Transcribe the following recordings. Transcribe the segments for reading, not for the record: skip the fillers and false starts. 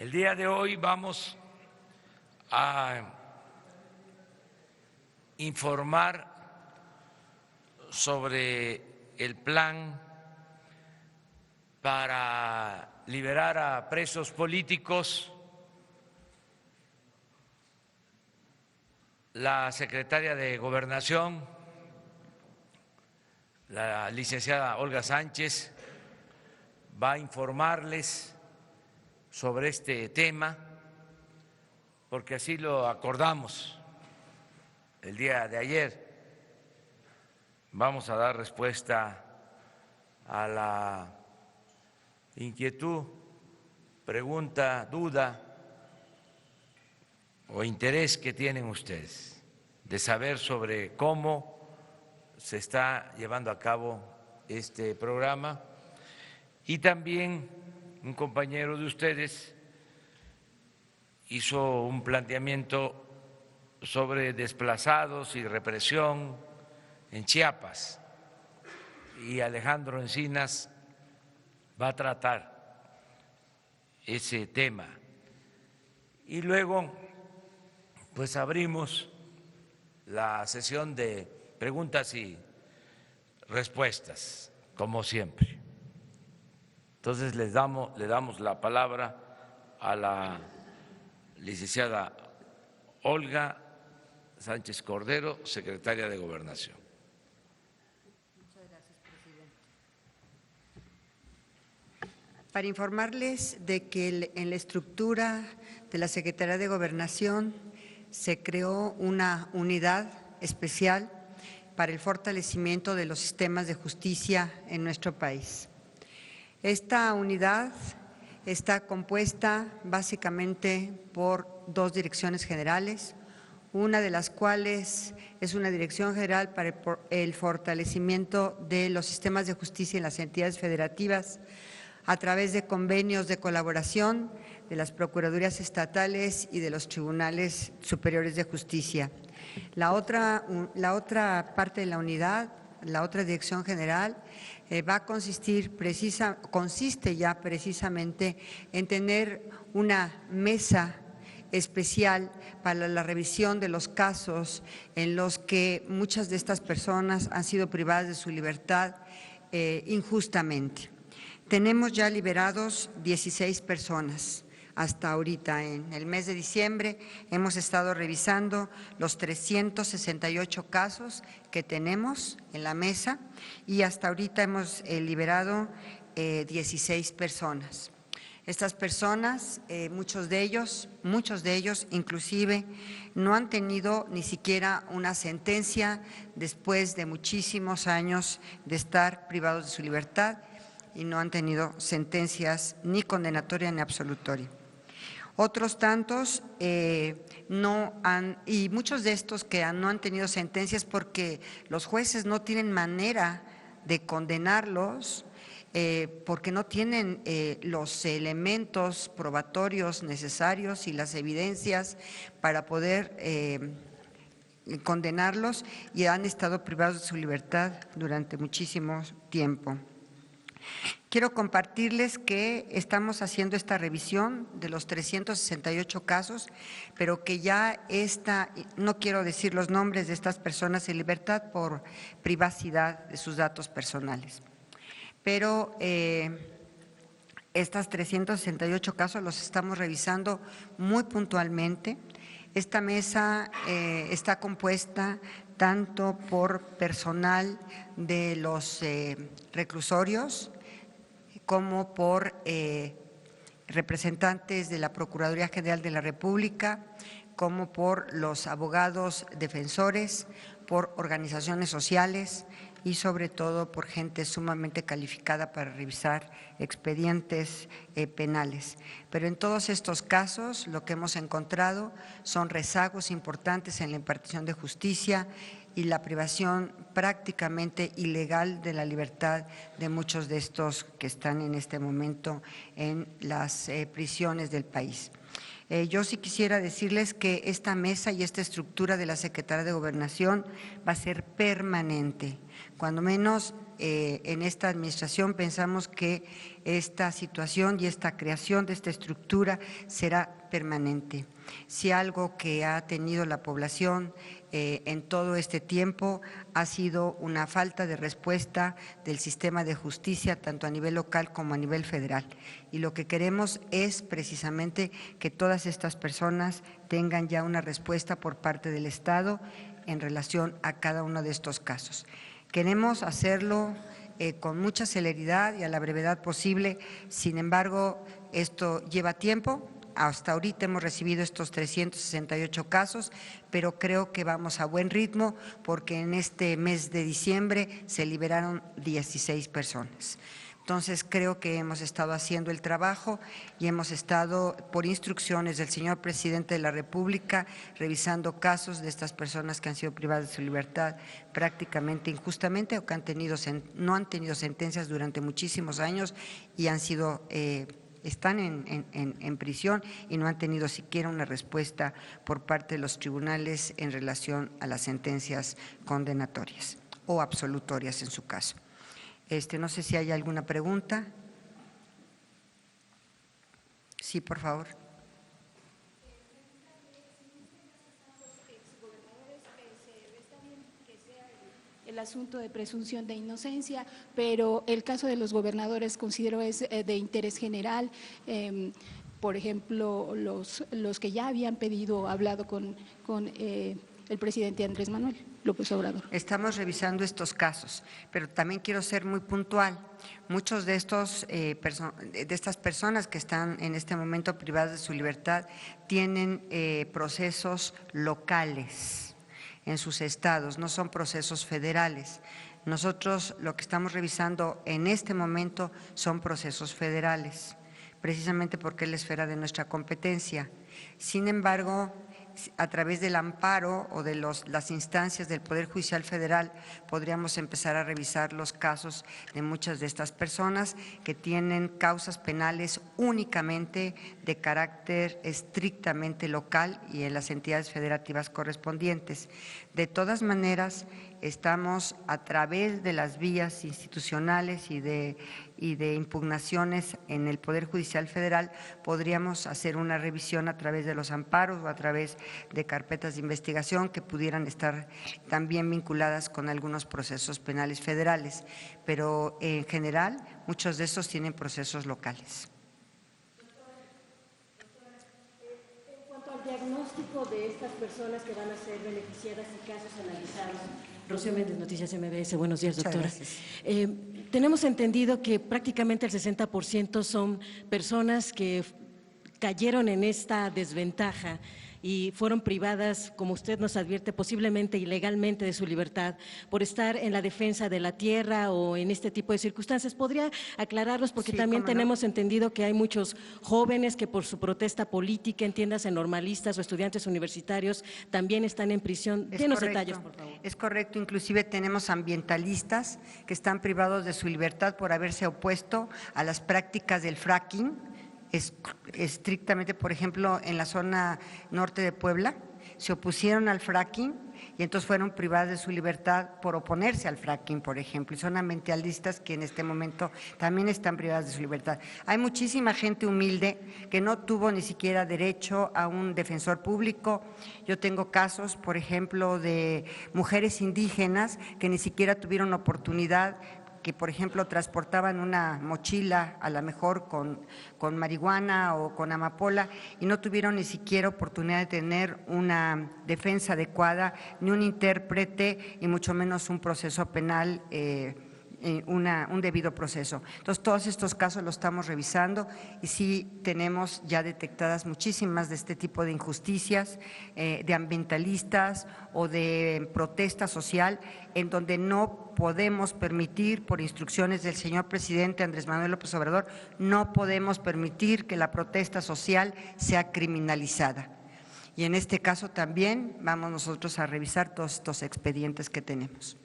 El día de hoy vamos a informar sobre el plan para liberar a presos políticos. La secretaria de Gobernación, la licenciada Olga Sánchez, va a informarles sobre este tema, porque así lo acordamos el día de ayer. Vamos a dar respuesta a la inquietud, pregunta, duda o interés que tienen ustedes de saber sobre cómo se está llevando a cabo este programa. Y también un compañero de ustedes hizo un planteamiento sobre desplazados y represión en Chiapas, y Alejandro Encinas va a tratar ese tema. Y luego, pues abrimos la sesión de preguntas y respuestas, como siempre. Entonces le damos la palabra a la licenciada Olga Sánchez Cordero, secretaria de Gobernación. Muchas gracias, presidente. Para informarles de que en la estructura de la Secretaría de Gobernación se creó una unidad especial para el fortalecimiento de los sistemas de justicia en nuestro país. Esta unidad está compuesta básicamente por dos direcciones generales, una de las cuales es una dirección general para el fortalecimiento de los sistemas de justicia en las entidades federativas a través de convenios de colaboración de las procuradurías estatales y de los tribunales superiores de justicia. La otra parte de la unidad, la otra dirección general, consiste ya precisamente en tener una mesa especial para la revisión de los casos en los que muchas de estas personas han sido privadas de su libertad injustamente. Tenemos ya liberados 16 personas. Hasta ahorita, en el mes de diciembre, hemos estado revisando los 368 casos que tenemos en la mesa y hasta ahorita hemos liberado 16 personas. Estas personas, muchos de ellos inclusive no han tenido ni siquiera una sentencia después de muchísimos años de estar privados de su libertad y no han tenido sentencias ni condenatoria ni absolutoria. Otros tantos y muchos de estos que no han tenido sentencias porque los jueces no tienen manera de condenarlos, porque no tienen los elementos probatorios necesarios y las evidencias para poder condenarlos, y han estado privados de su libertad durante muchísimo tiempo. Quiero compartirles que estamos haciendo esta revisión de los 368 casos, pero que ya no quiero decir los nombres de estas personas en libertad por privacidad de sus datos personales. Pero estas 368 casos los estamos revisando muy puntualmente. Esta mesa está compuesta tanto por personal de los reclusorios como por representantes de la Procuraduría General de la República, como por los abogados defensores, por organizaciones sociales y sobre todo por gente sumamente calificada para revisar expedientes penales. Pero en todos estos casos lo que hemos encontrado son rezagos importantes en la impartición de justicia y la privación prácticamente ilegal de la libertad de muchos de estos que están en este momento en las prisiones del país. Yo sí quisiera decirles que esta mesa y esta estructura de la Secretaría de Gobernación va a ser permanente. Cuando menos en esta administración pensamos que esta situación y esta creación de esta estructura será permanente. Si algo que ha tenido la población en todo este tiempo ha sido una falta de respuesta del sistema de justicia, tanto a nivel local como a nivel federal. Y lo que queremos es precisamente que todas estas personas tengan ya una respuesta por parte del Estado en relación a cada uno de estos casos. Queremos hacerlo con mucha celeridad y a la brevedad posible, sin embargo, esto lleva tiempo. Hasta ahorita hemos recibido estos 368 casos, pero creo que vamos a buen ritmo porque en este mes de diciembre se liberaron 16 personas. Entonces, creo que hemos estado haciendo el trabajo y hemos estado, por instrucciones del señor presidente de la República, revisando casos de estas personas que han sido privadas de su libertad prácticamente injustamente o que no han tenido sentencias durante muchísimos años y han sido están en prisión y no han tenido siquiera una respuesta por parte de los tribunales en relación a las sentencias condenatorias o absolutorias en su caso. No sé si hay alguna pregunta. Sí, por favor. El asunto de presunción de inocencia, pero el caso de los gobernadores considero es de interés general. Por ejemplo, los que ya habían pedido, hablado con el presidente Andrés Manuel López Obrador. Estamos revisando estos casos, pero también quiero ser muy puntual. Muchos de estas personas que están en este momento privadas de su libertad tienen procesos locales en sus estados, no son procesos federales. Nosotros lo que estamos revisando en este momento son procesos federales, precisamente porque es la esfera de nuestra competencia. Sin embargo, a través del amparo o de las instancias del Poder Judicial Federal podríamos empezar a revisar los casos de muchas de estas personas que tienen causas penales únicamente de carácter estrictamente local y en las entidades federativas correspondientes. De todas maneras, estamos a través de las vías institucionales y de impugnaciones en el Poder Judicial Federal, podríamos hacer una revisión a través de los amparos o a través de carpetas de investigación que pudieran estar también vinculadas con algunos procesos penales federales, pero en general muchos de estos tienen procesos locales. En cuanto al diagnóstico de estas personas que van a ser beneficiadas y casos analizados. Rocío Méndez, Noticias MBS. Buenos días, doctora. Tenemos entendido que prácticamente el 60% son personas que cayeron en esta desventaja y fueron privadas, como usted nos advierte, posiblemente ilegalmente de su libertad por estar en la defensa de la tierra o en este tipo de circunstancias. ¿Podría aclararlos? Porque sí, también tenemos entendido que hay muchos jóvenes que por su protesta política, entiéndase normalistas o estudiantes universitarios, también están en prisión. Denos detalles, por favor. Es correcto, inclusive tenemos ambientalistas que están privados de su libertad por haberse opuesto a las prácticas del fracking. Estrictamente, por ejemplo, en la zona norte de Puebla, se opusieron al fracking y entonces fueron privadas de su libertad por oponerse al fracking, por ejemplo, y son ambientalistas que en este momento también están privadas de su libertad. Hay muchísima gente humilde que no tuvo ni siquiera derecho a un defensor público. Yo tengo casos, por ejemplo, de mujeres indígenas que ni siquiera tuvieron oportunidad, que por ejemplo transportaban una mochila a lo mejor con marihuana o con amapola y no tuvieron ni siquiera oportunidad de tener una defensa adecuada, ni un intérprete y mucho menos un proceso penal, un debido proceso. Entonces, todos estos casos los estamos revisando y sí tenemos ya detectadas muchísimas de este tipo de injusticias, de ambientalistas o de protesta social, en donde no podemos permitir, por instrucciones del señor presidente Andrés Manuel López Obrador, no podemos permitir que la protesta social sea criminalizada. Y en este caso también vamos nosotros a revisar todos estos expedientes que tenemos.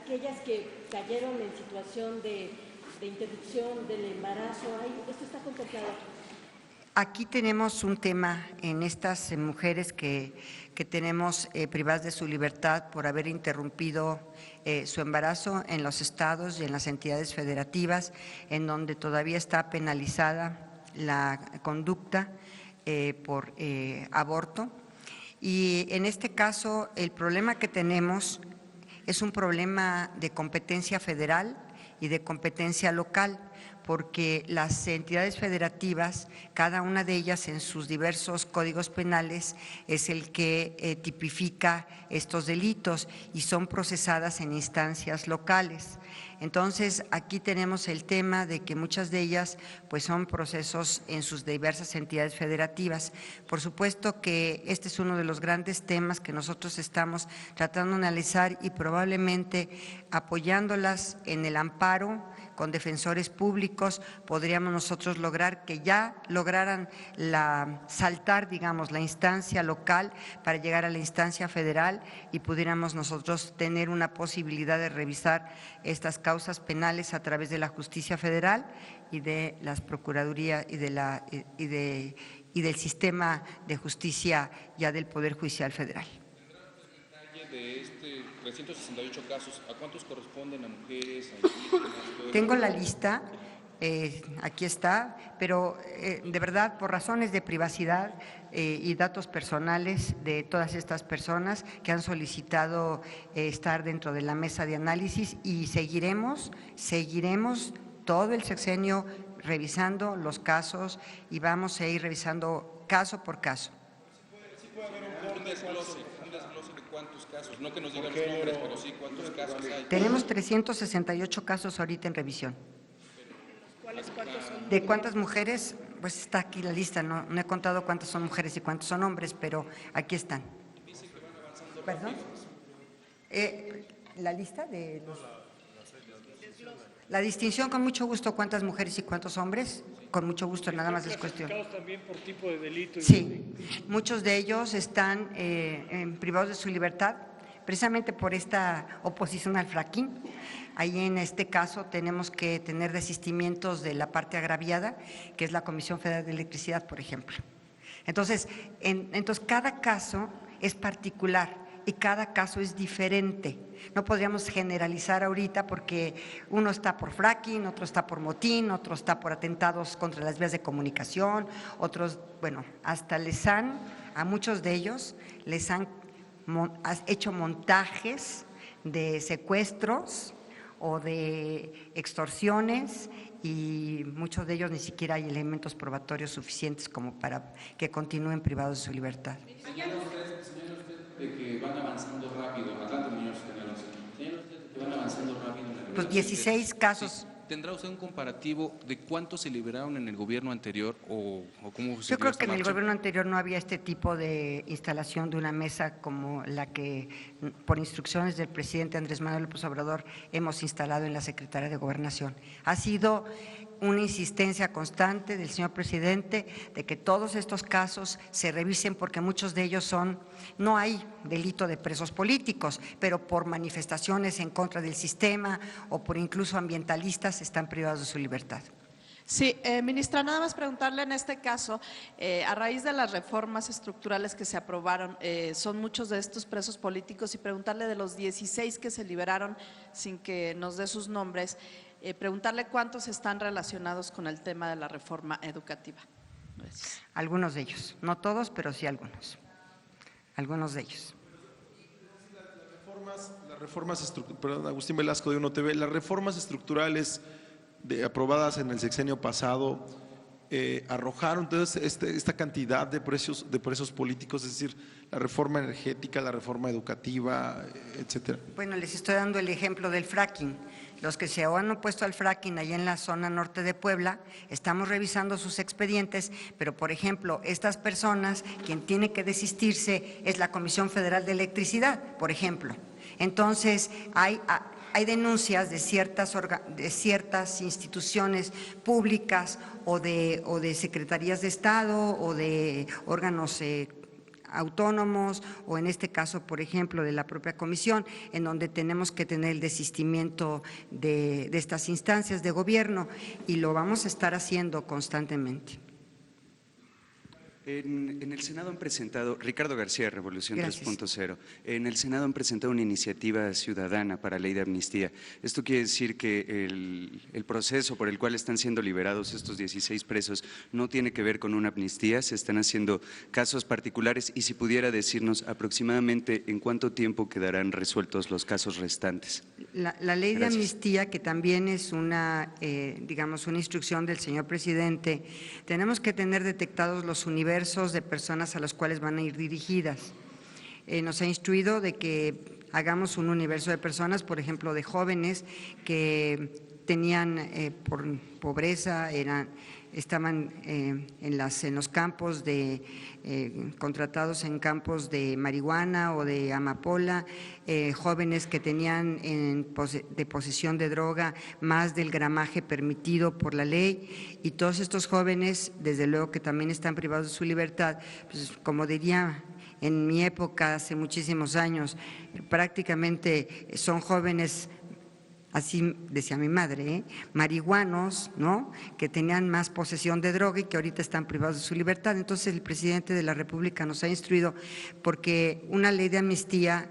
Aquellas que cayeron en situación de interrupción del embarazo, ¿esto está contemplado? Aquí tenemos un tema en estas mujeres que tenemos privadas de su libertad por haber interrumpido su embarazo en los estados y en las entidades federativas, en donde todavía está penalizada la conducta por aborto. Y en este caso el problema que tenemos es un problema de competencia federal y de competencia local, porque las entidades federativas, cada una de ellas en sus diversos códigos penales, es el que tipifica estos delitos y son procesadas en instancias locales. Entonces, aquí tenemos el tema de que muchas de ellas pues son procesos en sus diversas entidades federativas. Por supuesto que este es uno de los grandes temas que nosotros estamos tratando de analizar y probablemente apoyándolas en el amparo con defensores públicos, podríamos nosotros lograr que ya lograran saltar, digamos, la instancia local para llegar a la instancia federal y pudiéramos nosotros tener una posibilidad de revisar estas causas penales a través de la justicia federal y de las procuradurías y del sistema de justicia ya del Poder Judicial Federal. De 368 casos, ¿a cuántos corresponden? ¿A mujeres, a indígenas? Tengo la lista, aquí está, pero de verdad por razones de privacidad y datos personales de todas estas personas que han solicitado estar dentro de la mesa de análisis y seguiremos todo el sexenio revisando los casos y vamos a ir revisando caso por caso. Sí puede haber un desglose de cuántos casos, no que nos digan los nombres, pero sí cuántos casos hay. Tenemos 368 casos ahorita en revisión. ¿Cuántos son? ¿De cuántas mujeres? Pues está aquí la lista, no he contado cuántas son mujeres y cuántos son hombres, pero aquí están. Dice que van avanzando. ¿Perdón? La lista de los… La distinción, con mucho gusto, cuántas mujeres y cuántos hombres, con mucho gusto, nada más es cuestión. También por tipo de delito. Sí, muchos de ellos están privados de su libertad, precisamente por esta oposición al fracking. Ahí en este caso tenemos que tener desistimientos de la parte agraviada, que es la Comisión Federal de Electricidad, por ejemplo. Entonces cada caso es particular y cada caso es diferente. No podríamos generalizar ahorita porque uno está por fracking, otro está por motín, otro está por atentados contra las vías de comunicación, otros, bueno, hasta a muchos de ellos les han hecho montajes de secuestros o de extorsiones y muchos de ellos ni siquiera hay elementos probatorios suficientes como para que continúen privados de su libertad. Señala usted de que van avanzando rápido, adelante, señala usted que van avanzando rápido. Pues 16 casos. Sí. ¿Tendrá usted un comparativo de cuántos se liberaron en el gobierno anterior o cómo se Yo creo que en el gobierno anterior no había este tipo de instalación de una mesa como la que, por instrucciones del presidente Andrés Manuel López Obrador, hemos instalado en la Secretaría de Gobernación. Ha sido una insistencia constante del señor presidente de que todos estos casos se revisen porque muchos de ellos no hay delito de presos políticos, pero por manifestaciones en contra del sistema o por incluso ambientalistas están privados de su libertad. Sí, ministra, nada más preguntarle en este caso, a raíz de las reformas estructurales que se aprobaron, son muchos de estos presos políticos y preguntarle de los 16 que se liberaron sin que nos dé sus nombres, preguntarle cuántos están relacionados con el tema de la reforma educativa. Gracias. Algunos de ellos, no todos, pero sí algunos de ellos. Las reformas perdón, Agustín Velasco de Uno TV, las reformas estructurales aprobadas en el sexenio pasado arrojaron entonces esta cantidad de presos políticos, es decir, la reforma energética, la reforma educativa, etcétera. Bueno, les estoy dando el ejemplo del fracking. Los que se han opuesto al fracking allá en la zona norte de Puebla, estamos revisando sus expedientes, pero por ejemplo, estas personas, quien tiene que desistirse es la Comisión Federal de Electricidad, por ejemplo. Entonces, hay denuncias de ciertas instituciones públicas o de secretarías de Estado o de órganos autónomos o en este caso, por ejemplo, de la propia comisión, en donde tenemos que tener el desistimiento de estas instancias de gobierno y lo vamos a estar haciendo constantemente. En el Senado han presentado, Ricardo García, Revolución 3.0, en el Senado han presentado una iniciativa ciudadana para ley de amnistía. Esto quiere decir que el proceso por el cual están siendo liberados estos 16 presos no tiene que ver con una amnistía, se están haciendo casos particulares y si pudiera decirnos aproximadamente en cuánto tiempo quedarán resueltos los casos restantes. La ley de amnistía, que también es una, digamos, una instrucción del señor presidente, tenemos que tener detectados los universos de personas a las cuales van a ir dirigidas. Nos ha instruido de que hagamos un universo de personas, por ejemplo, de jóvenes que tenían por pobreza, estaban en los campos contratados en campos de marihuana o de amapola, jóvenes que tenían de posesión de droga más del gramaje permitido por la ley, y todos estos jóvenes, desde luego que también están privados de su libertad, pues como diría en mi época, hace muchísimos años, prácticamente son jóvenes, así decía mi madre, marihuanos, ¿no?, que tenían más posesión de droga y que ahorita están privados de su libertad. Entonces el presidente de la República nos ha instruido, porque una ley de amnistía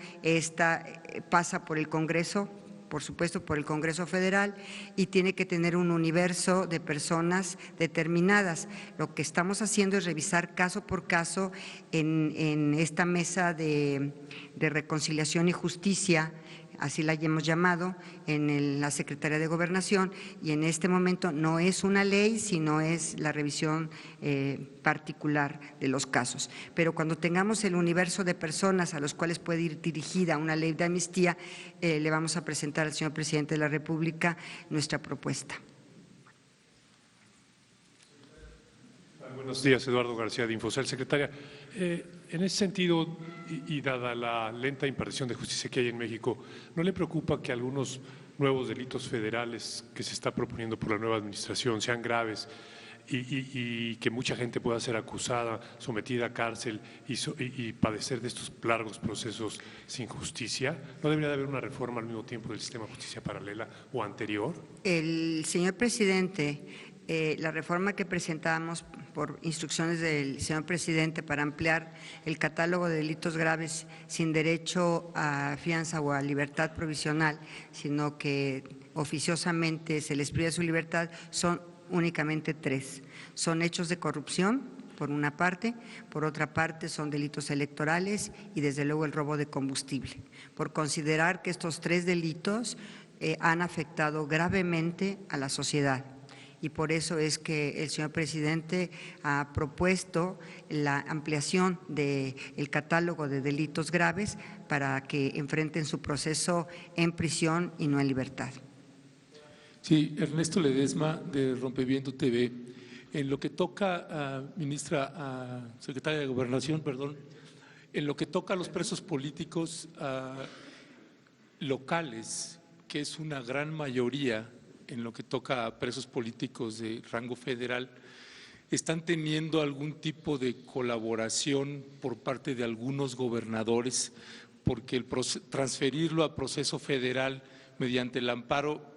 pasa por el Congreso, por supuesto por el Congreso Federal, y tiene que tener un universo de personas determinadas. Lo que estamos haciendo es revisar caso por caso en esta mesa de reconciliación y justicia, así la hemos llamado, en la Secretaría de Gobernación, y en este momento no es una ley, sino es la revisión particular de los casos. Pero cuando tengamos el universo de personas a los cuales puede ir dirigida una ley de amnistía, le vamos a presentar al señor presidente de la República nuestra propuesta. Buenos días, Eduardo García de Infocel. Secretaria, en ese sentido y dada la lenta impartición de justicia que hay en México, ¿no le preocupa que algunos nuevos delitos federales que se está proponiendo por la nueva administración sean graves y que mucha gente pueda ser acusada, sometida a cárcel y padecer de estos largos procesos sin justicia? ¿No debería de haber una reforma al mismo tiempo del sistema de justicia paralela o anterior? El señor presidente… la reforma que presentamos por instrucciones del señor presidente para ampliar el catálogo de delitos graves sin derecho a fianza o a libertad provisional, sino que oficiosamente se les priva su libertad, son únicamente 3. Son hechos de corrupción, por una parte; por otra parte son delitos electorales y desde luego el robo de combustible, por considerar que estos 3 delitos han afectado gravemente a la sociedad. Y por eso es que el señor presidente ha propuesto la ampliación del catálogo de delitos graves para que enfrenten su proceso en prisión y no en libertad. Sí, Ernesto Ledesma, de Rompeviento TV. En lo que toca, secretaria de Gobernación, perdón, en lo que toca a los presos políticos locales, que es una gran mayoría, en lo que toca a presos políticos de rango federal, ¿están teniendo algún tipo de colaboración por parte de algunos gobernadores? Porque transferirlo a proceso federal mediante el amparo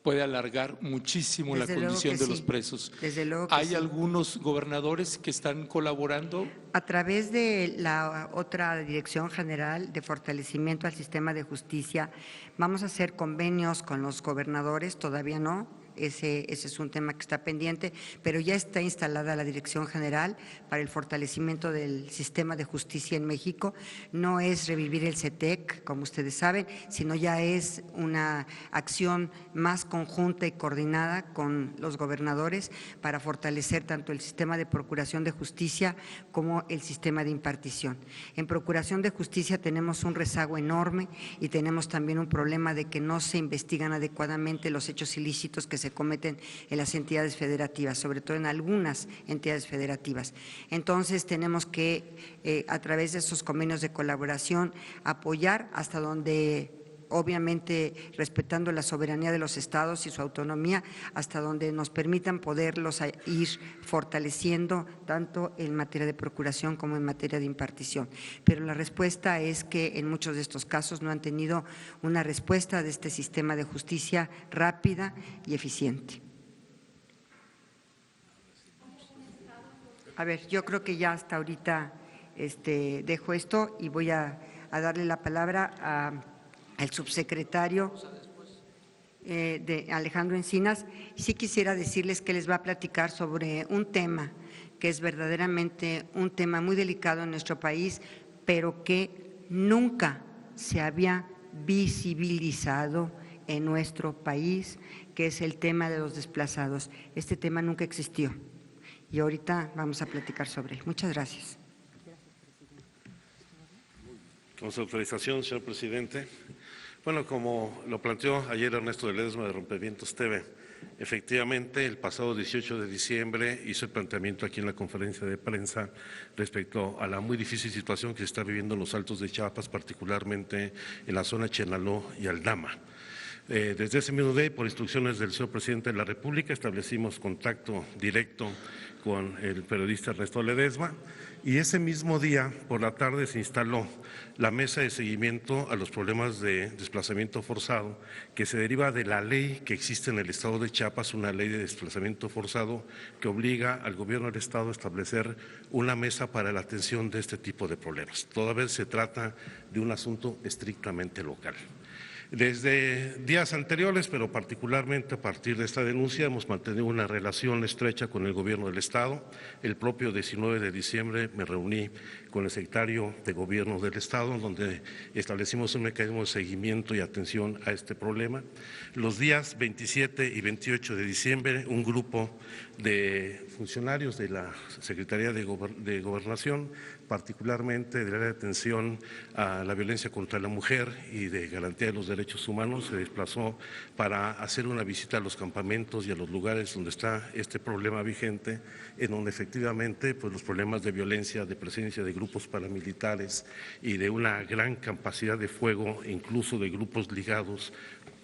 puede alargar muchísimo la condición de los presos. Desde luego que ¿Hay algunos gobernadores que están colaborando? A través de la otra Dirección General de Fortalecimiento al Sistema de Justicia, vamos a hacer convenios con los gobernadores, todavía no. Ese es un tema que está pendiente, pero ya está instalada la Dirección General para el fortalecimiento del sistema de justicia en México. No es revivir el CETEC, como ustedes saben, sino ya es una acción más conjunta y coordinada con los gobernadores para fortalecer tanto el sistema de procuración de justicia como el sistema de impartición. En procuración de justicia tenemos un rezago enorme y tenemos también un problema de que no se investigan adecuadamente los hechos ilícitos que se cometen en las entidades federativas, sobre todo en algunas entidades federativas. Entonces tenemos que, a través de esos convenios de colaboración, apoyar hasta donde, obviamente respetando la soberanía de los estados y su autonomía, hasta donde nos permitan poderlos ir fortaleciendo tanto en materia de procuración como en materia de impartición. Pero la respuesta es que en muchos de estos casos no han tenido una respuesta de este sistema de justicia rápida y eficiente. A ver, yo creo que ya hasta ahorita dejo esto y voy a darle la palabra al subsecretario de Alejandro Encinas. Sí quisiera decirles que les va a platicar sobre un tema que es verdaderamente un tema muy delicado en nuestro país, pero que nunca se había visibilizado en nuestro país, que es el tema de los desplazados. Este tema nunca existió y ahorita vamos a platicar sobre él. Muchas gracias. Con su autorización, señor presidente. Bueno, como lo planteó ayer Ernesto de Ledesma de Rompevientos TV, efectivamente el pasado 18 de diciembre hizo el planteamiento aquí en la conferencia de prensa respecto a la muy difícil situación que se está viviendo en los Altos de Chiapas, particularmente en la zona Chenaló y Aldama. Desde ese mismo día, por instrucciones del señor presidente de la República, establecimos contacto directo con el periodista Ernesto Ledesma y ese mismo día, por la tarde, se instaló la mesa de seguimiento a los problemas de desplazamiento forzado que se deriva de la ley que existe en el Estado de Chiapas, una ley de desplazamiento forzado que obliga al gobierno del Estado a establecer una mesa para la atención de este tipo de problemas. Toda vez se trata de un asunto estrictamente local. Desde días anteriores, pero particularmente a partir de esta denuncia, hemos mantenido una relación estrecha con el Gobierno del Estado. El propio 19 de diciembre me reuní con el secretario de Gobierno del Estado, donde establecimos un mecanismo de seguimiento y atención a este problema. Los días 27 y 28 de diciembre, un grupo de funcionarios de la Secretaría de Gobernación, particularmente del área de atención a la violencia contra la mujer y de garantía de los derechos humanos, se desplazó para hacer una visita a los campamentos y a los lugares donde está este problema vigente, en donde efectivamente pues, los problemas de violencia, de presencia de grupos paramilitares y de una gran capacidad de fuego, incluso de grupos ligados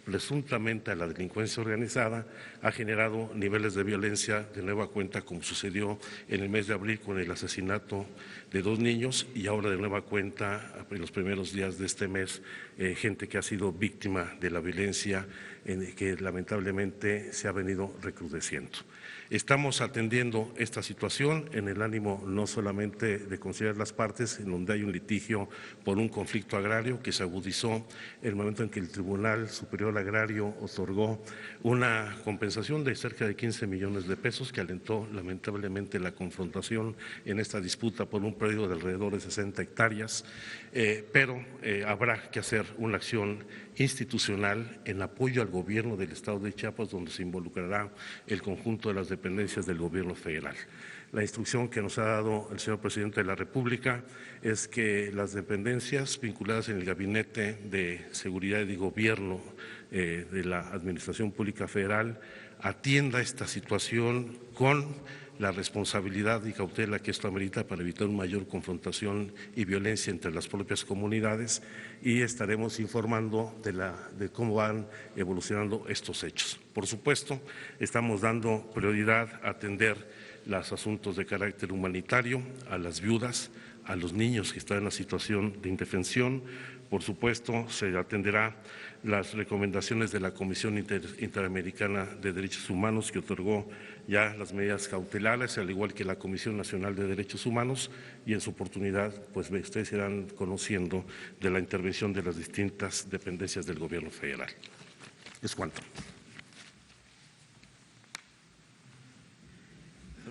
presuntamente a la delincuencia organizada, ha generado niveles de violencia de nueva cuenta, como sucedió en el mes de abril con el asesinato de 2 niños y ahora de nueva cuenta en los primeros días de este mes, gente que ha sido víctima de la violencia que lamentablemente se ha venido recrudeciendo. Estamos atendiendo esta situación en el ánimo no solamente de considerar las partes en donde hay un litigio por un conflicto agrario que se agudizó en el momento en que el Tribunal Superior Agrario otorgó una compensación de cerca de 15 millones de pesos que alentó lamentablemente la confrontación en esta disputa por un predio de alrededor de 60 hectáreas, pero habrá que hacer una acción institucional en apoyo al gobierno del Estado de Chiapas, donde se involucrará el conjunto de las dependencias del gobierno federal. La instrucción que nos ha dado el señor presidente de la República es que las dependencias vinculadas en el Gabinete de Seguridad y Gobierno de la Administración Pública Federal atienda esta situación con la responsabilidad y cautela que esto amerita para evitar una mayor confrontación y violencia entre las propias comunidades y estaremos informando de cómo van evolucionando estos hechos. Por supuesto, estamos dando prioridad a atender los asuntos de carácter humanitario, a las viudas, a los niños que están en la situación de indefensión. Por supuesto, se atenderá las recomendaciones de la Comisión Interamericana de Derechos Humanos, que otorgó ya las medidas cautelares, al igual que la Comisión Nacional de Derechos Humanos, y en su oportunidad, pues ustedes irán conociendo de la intervención de las distintas dependencias del Gobierno federal. Es cuanto.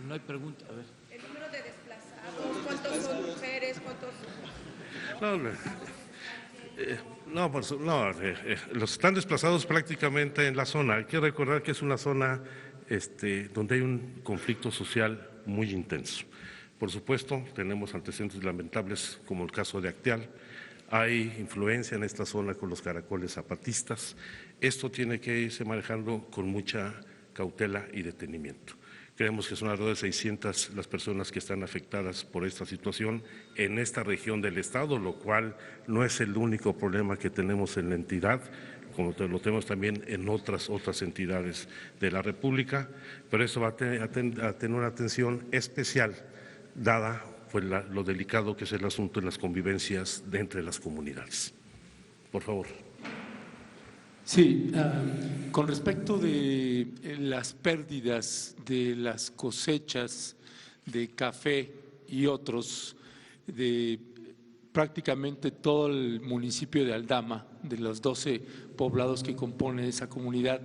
No hay pregunta, a ver. El número de desplazados, ¿cuántos son mujeres? ¿Cuántos? Los están desplazados prácticamente en la zona. Hay que recordar que es una zona donde hay un conflicto social muy intenso. Por supuesto, tenemos antecedentes lamentables como el caso de Acteal. Hay influencia en esta zona con los caracoles zapatistas. Esto tiene que irse manejando con mucha cautela y detenimiento. Creemos que son alrededor de 600 las personas que están afectadas por esta situación en esta región del Estado, lo cual no es el único problema que tenemos en la entidad, como lo tenemos también en otras entidades de la República, pero eso va a tener una atención especial, dada pues, lo delicado que es el asunto en las convivencias entre las comunidades. Por favor. Sí, con respecto de las pérdidas de las cosechas de Café y otros, de prácticamente todo el municipio de Aldama, de los 12 poblados que componen esa comunidad.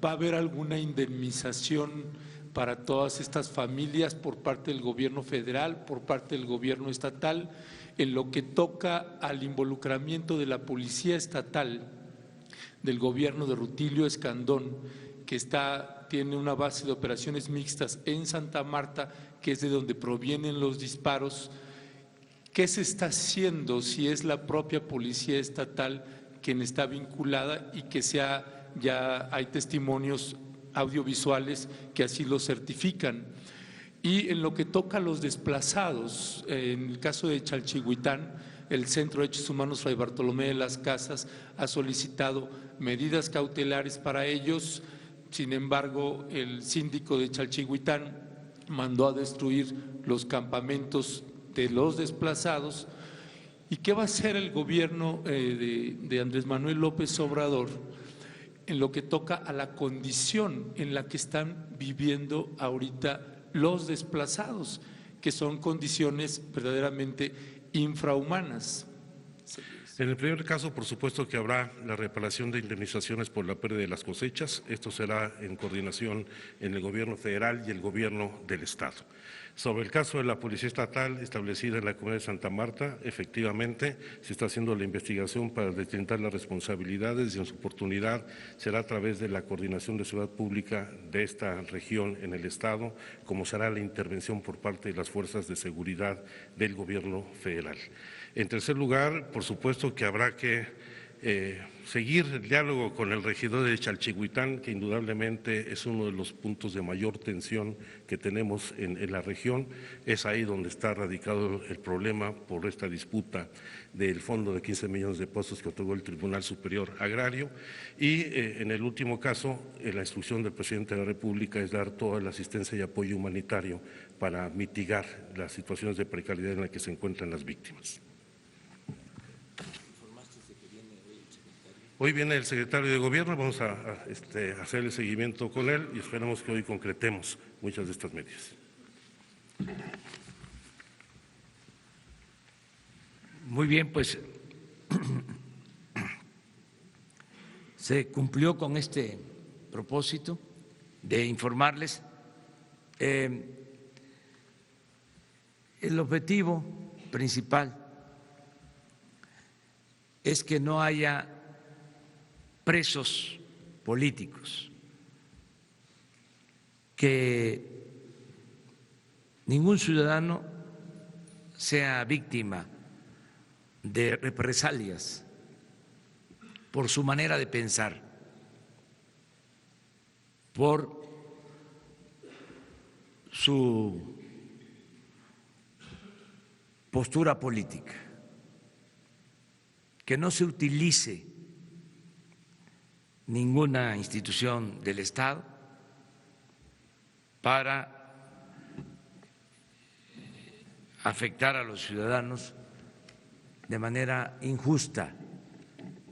¿Va a haber alguna indemnización para todas estas familias por parte del gobierno federal, por parte del gobierno estatal, en lo que toca al involucramiento de la policía estatal, del gobierno de Rutilio Escandón, que tiene una base de operaciones mixtas en Santa Marta, que es de donde provienen los disparos? ¿Qué se está haciendo si es la propia policía estatal quien está vinculada y que ya hay testimonios audiovisuales que así lo certifican? Y en lo que toca a los desplazados, en el caso de Chalchihuitán, el Centro de Derechos Humanos Fray Bartolomé de las Casas ha solicitado medidas cautelares para ellos. Sin embargo, el síndico de Chalchihuitán mandó a destruir los campamentos de los desplazados. ¿Y qué va a hacer el gobierno de Andrés Manuel López Obrador en lo que toca a la condición en la que están viviendo ahorita los desplazados, que son condiciones verdaderamente infrahumanas? En el primer caso, por supuesto que habrá la reparación de indemnizaciones por la pérdida de las cosechas. Esto será en coordinación en el gobierno federal y el gobierno del estado. Sobre el caso de la Policía Estatal establecida en la comunidad de Santa Marta, efectivamente se está haciendo la investigación para deslindar las responsabilidades y en su oportunidad será a través de la coordinación de seguridad pública de esta región en el estado, como será la intervención por parte de las fuerzas de seguridad del gobierno federal. En tercer lugar, por supuesto que habrá que seguir el diálogo con el regidor de Chalchihuitán, que indudablemente es uno de los puntos de mayor tensión que tenemos en la región. Es ahí donde está radicado el problema por esta disputa del fondo de 15 millones de pesos que otorgó el Tribunal Superior Agrario. Y en el último caso, la instrucción del presidente de la República es dar toda la asistencia y apoyo humanitario para mitigar las situaciones de precariedad en las que se encuentran las víctimas. Hoy viene el secretario de Gobierno, vamos a hacer el seguimiento con él y esperamos que hoy concretemos muchas de estas medidas. Muy bien, pues se cumplió con este propósito de informarles. El objetivo principal es que no haya presos políticos, que ningún ciudadano sea víctima de represalias por su manera de pensar, por su postura política, que no se utilice ninguna institución del Estado para afectar a los ciudadanos de manera injusta,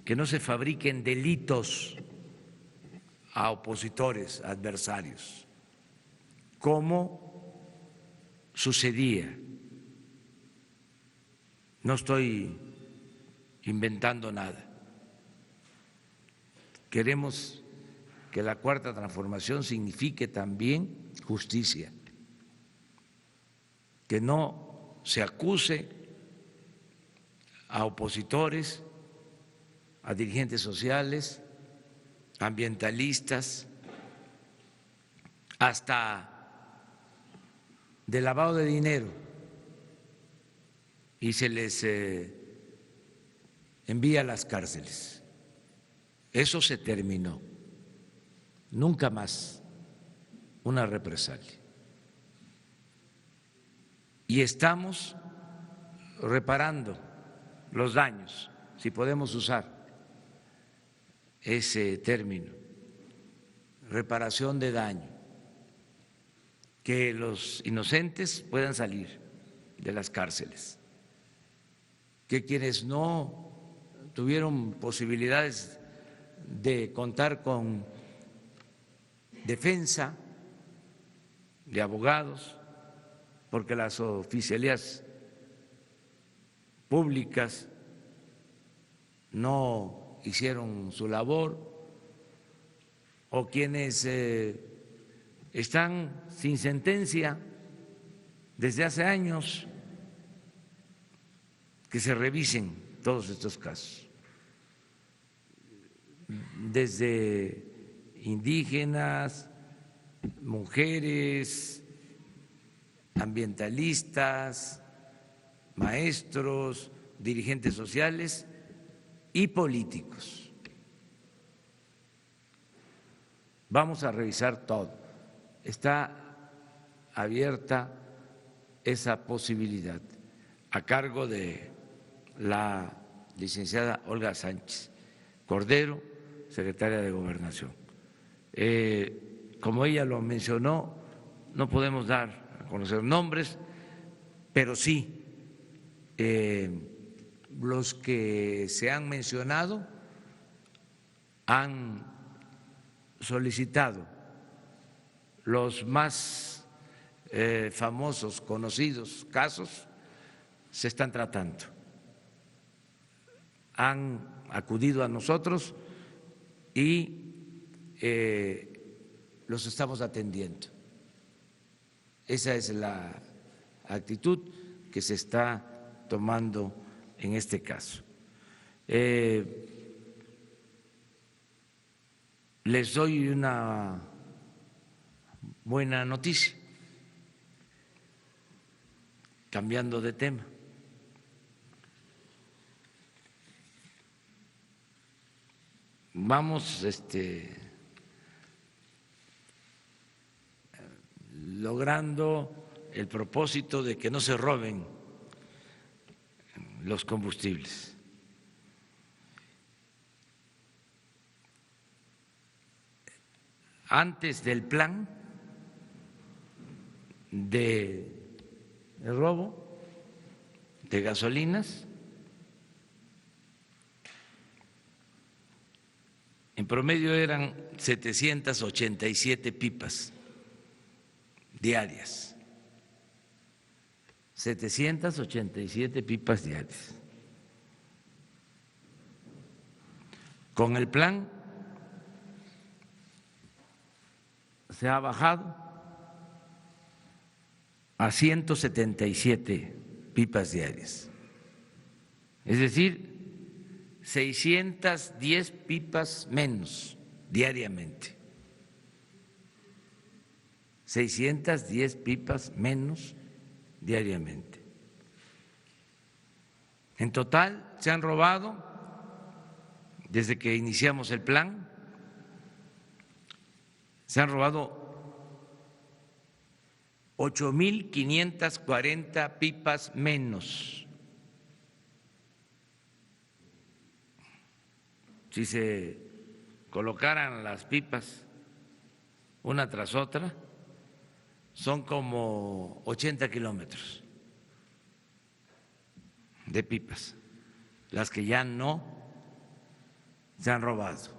que no se fabriquen delitos a opositores, adversarios, como sucedía. No estoy inventando nada. Queremos que la Cuarta Transformación signifique también justicia, que no se acuse a opositores, a dirigentes sociales, ambientalistas, hasta de lavado de dinero, y se les envía a las cárceles. Eso se terminó, nunca más una represalia. Y estamos reparando los daños, si podemos usar ese término, reparación de daño, que los inocentes puedan salir de las cárceles, que quienes no tuvieron posibilidades de contar con defensa de abogados, porque las oficialías públicas no hicieron su labor, o quienes están sin sentencia desde hace años, que se revisen todos estos casos, desde indígenas, mujeres, ambientalistas, maestros, dirigentes sociales y políticos. Vamos a revisar todo. Está abierta esa posibilidad a cargo de la licenciada Olga Sánchez Cordero, secretaria de Gobernación. Como ella lo mencionó, no podemos dar a conocer nombres, pero sí los que se han mencionado han solicitado los más famosos, conocidos casos, se están tratando. Han acudido a nosotros y los estamos atendiendo. Esa es la actitud que se está tomando en este caso. Les doy una buena noticia, cambiando de tema. Vamos logrando el propósito de que no se roben los combustibles. Antes del plan de robo de gasolinas, en promedio eran 787 pipas diarias. 787 pipas diarias. Con el plan se ha bajado a 177 pipas diarias, es decir, 610 pipas menos diariamente. 610 pipas menos diariamente. En total se han robado, desde que iniciamos el plan, se han robado 8.540 pipas menos. Si se colocaran las pipas una tras otra, son como 80 kilómetros de pipas, las que ya no se han robado.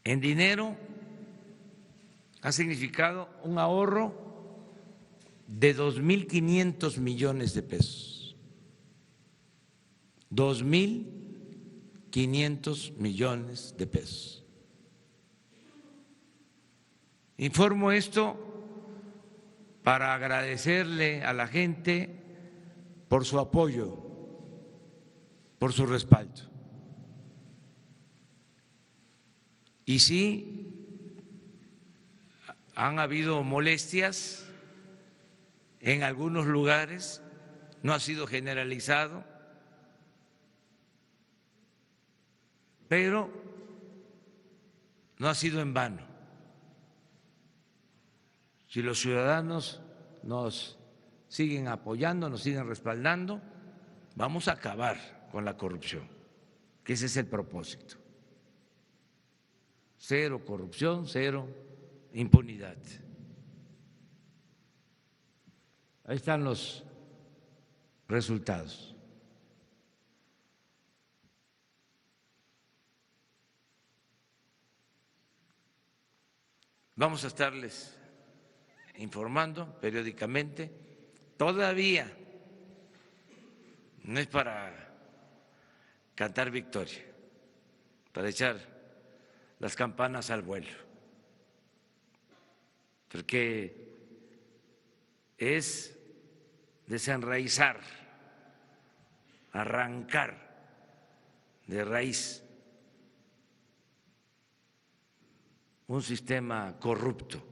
En dinero ha significado un ahorro de 2.500 millones de pesos. 2.500 millones de pesos. Informo esto para agradecerle a la gente por su apoyo, por su respaldo. Y sí, han habido molestias en algunos lugares, no ha sido generalizado, pero no ha sido en vano. Si los ciudadanos nos siguen apoyando, nos siguen respaldando, vamos a acabar con la corrupción, que ese es el propósito. Cero corrupción, cero impunidad. Ahí están los resultados. Vamos a estarles informando periódicamente. Todavía no es para cantar victoria, para echar las campanas al vuelo, porque es desenraizar, arrancar de raíz un sistema corrupto,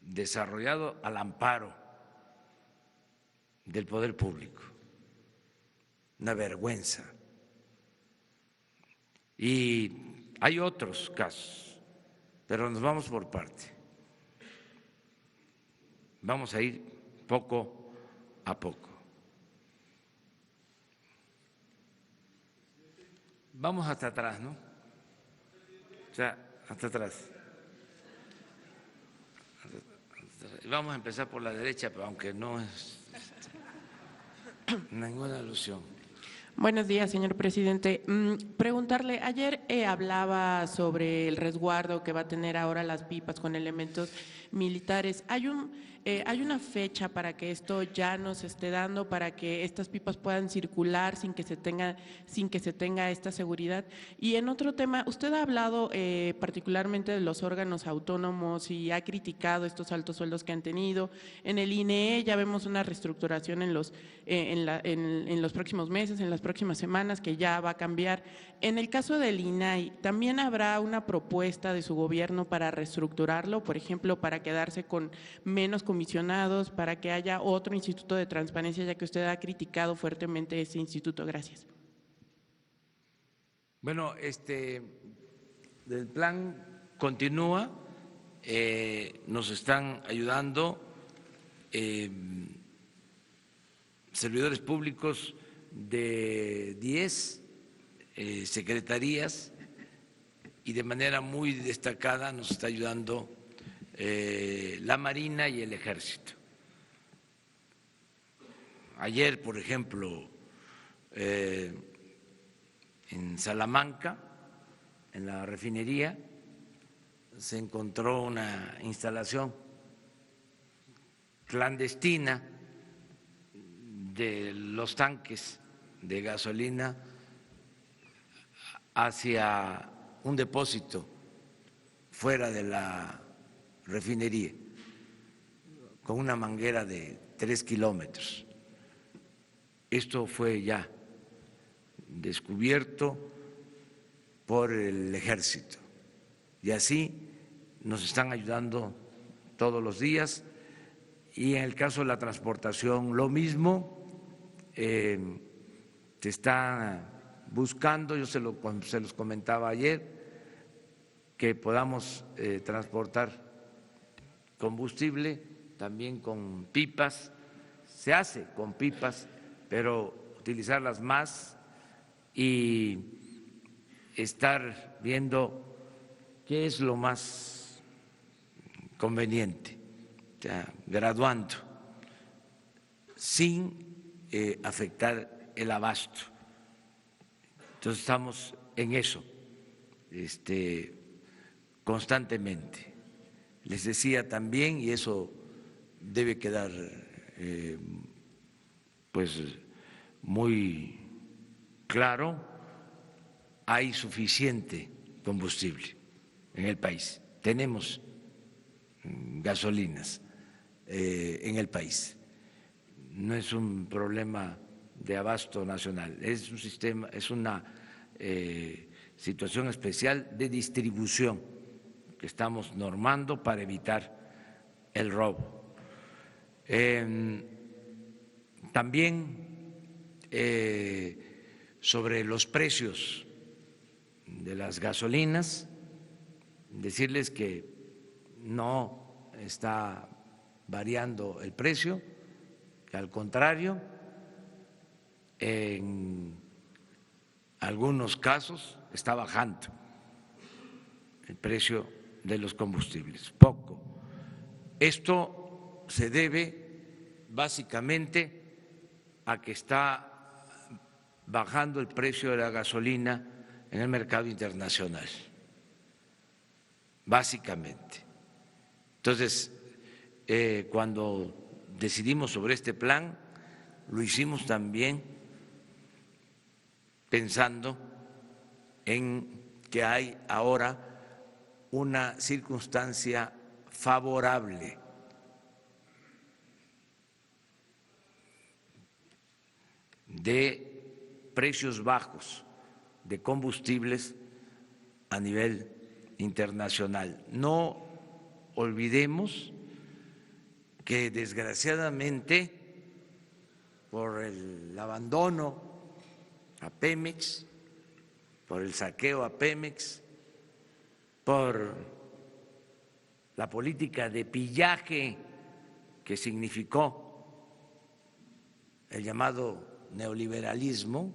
desarrollado al amparo del poder público. Una vergüenza. Y hay otros casos, pero nos vamos por parte. Vamos a ir poco a poco. Vamos hasta atrás, ¿no? O sea, hasta atrás. Vamos a empezar por la derecha, pero aunque no es ninguna alusión. Buenos días, señor presidente. Preguntarle, ayer hablaba sobre el resguardo que va a tener ahora las pipas con elementos militares. ¿Hay una fecha para que esto ya nos esté dando, para que estas pipas puedan circular sin que se tenga esta seguridad? Y en otro tema, usted ha hablado particularmente de los órganos autónomos y ha criticado estos altos sueldos que han tenido. En el INE ya vemos una reestructuración en los próximos meses, en las próximas semanas, que ya va a cambiar. En el caso del INAI, ¿también habrá una propuesta de su gobierno para reestructurarlo, por ejemplo, para quedarse con menos comisionados, para que haya otro instituto de transparencia, ya que usted ha criticado fuertemente ese instituto? Gracias. Bueno, el plan continúa, nos están ayudando servidores públicos de 10 secretarías, y de manera muy destacada nos está ayudando la Marina y el Ejército. Ayer, por ejemplo, en Salamanca, en la refinería, se encontró una instalación clandestina de los tanques de gasolina hacia un depósito fuera de la refinería, con una manguera de 3 kilómetros. Esto fue ya descubierto por el Ejército, y así nos están ayudando todos los días. Y en el caso de la transportación, lo mismo, se está buscando, yo se los comentaba ayer, que podamos transportar combustible también con pipas. Se hace con pipas, pero utilizarlas más y estar viendo qué es lo más conveniente, o sea, graduando, sin afectar el abasto. Entonces estamos en eso constantemente. Les decía también, y eso debe quedar pues muy claro, hay suficiente combustible en el país. Tenemos gasolinas en el país. No es un problema de abasto nacional, es un sistema, es una situación especial de distribución que estamos normando para evitar el robo. También sobre los precios de las gasolinas, decirles que no está variando el precio, que al contrario, en algunos casos está bajando el precio de los combustibles, poco. Esto se debe básicamente a que está bajando el precio de la gasolina en el mercado internacional. básicamente. Entonces, cuando decidimos sobre este plan, lo hicimos también pensando en que hay ahora una circunstancia favorable de precios bajos de combustibles a nivel internacional. No olvidemos que desgraciadamente por el abandono a Pemex, por el saqueo a Pemex, por la política de pillaje que significó el llamado neoliberalismo,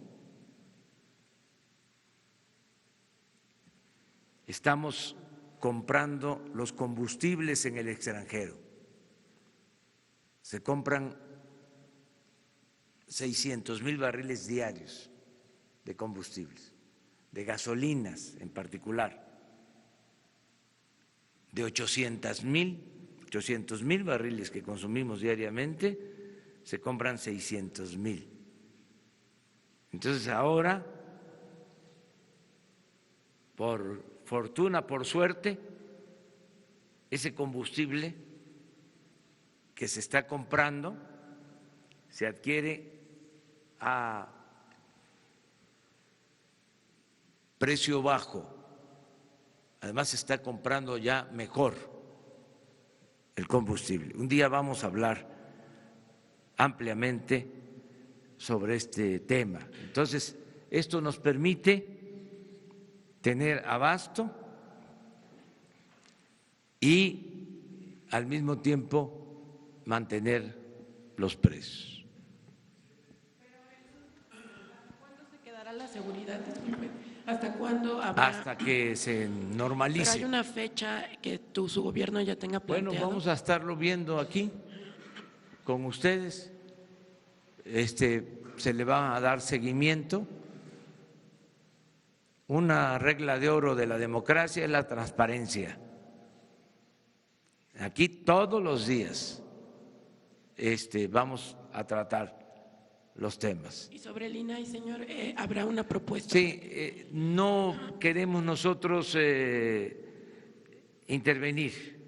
estamos comprando los combustibles en el extranjero. Se compran 600,000 barriles diarios de combustibles, de gasolinas en particular, de 800,000 barriles que consumimos diariamente, se compran 600,000. Entonces ahora, por fortuna, por suerte, ese combustible que se está comprando se adquiere a precio bajo. Además se está comprando ya mejor el combustible. Un día vamos a hablar ampliamente sobre este tema. Entonces, esto nos permite tener abasto y al mismo tiempo mantener los precios. ¿Hasta cuándo se quedará la seguridad? Disculpe. ¿Hasta cuándo habrá? Hasta que se normalice. ¿Pero hay una fecha que su gobierno ya tenga planteado? Bueno, vamos a estarlo viendo aquí con ustedes. Se le va a dar seguimiento. Una regla de oro de la democracia es la transparencia. Aquí todos los días vamos a tratar los temas. Y sobre el INAI, señor, ¿habrá una propuesta? Sí, no queremos nosotros intervenir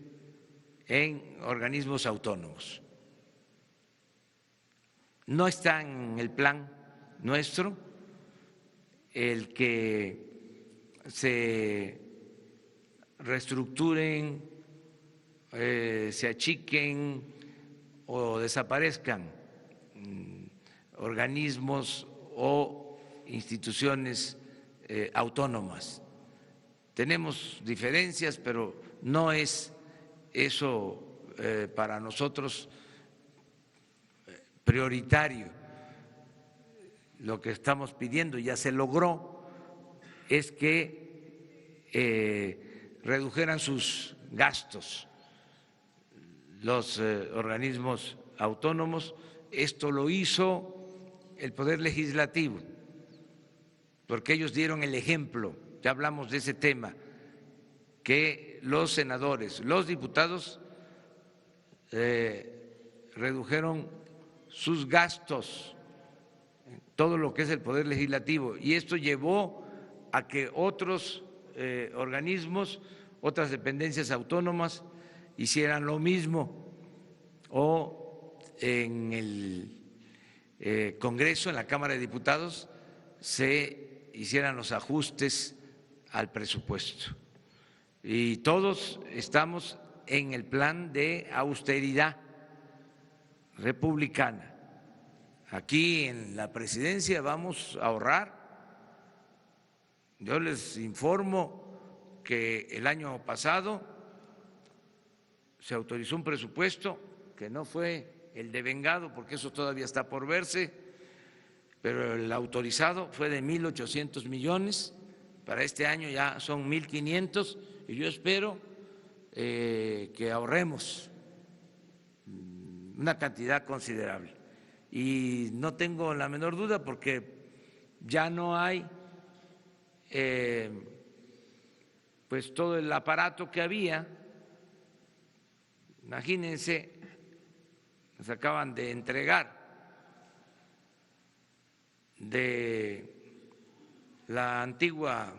en organismos autónomos. No está en el plan nuestro el que se reestructuren, se achiquen o desaparezcan organismos o instituciones autónomas. Tenemos diferencias, pero no es eso para nosotros prioritario. Lo que estamos pidiendo, ya se logró, es que redujeran sus gastos los organismos autónomos. Esto lo hizo el Poder Legislativo, porque ellos dieron el ejemplo, ya hablamos de ese tema, que los senadores, los diputados redujeron sus gastos, todo lo que es el Poder Legislativo, y esto llevó a que otros organismos, otras dependencias autónomas hicieran lo mismo, o en el Congreso, en la Cámara de Diputados, se hicieran los ajustes al presupuesto. Y todos estamos en el plan de austeridad republicana. Aquí en la presidencia vamos a ahorrar. Yo les informo que el año pasado se autorizó un presupuesto que no fue el devengado, porque eso todavía está por verse, pero el autorizado fue de 1.800 millones, para este año ya son 1.500, y yo espero que ahorremos una cantidad considerable. Y no tengo la menor duda, porque ya no hay pues todo el aparato que había. Imagínense, nos acaban de entregar de la antigua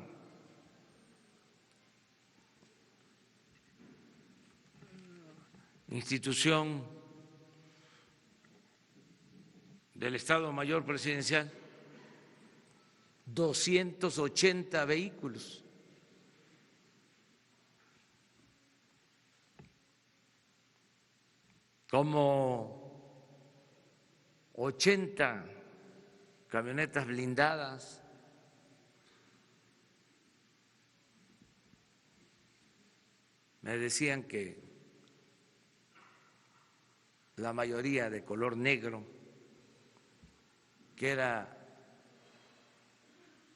institución del Estado Mayor Presidencial 280 vehículos. Como 80 camionetas blindadas. Me decían que la mayoría de color negro, que era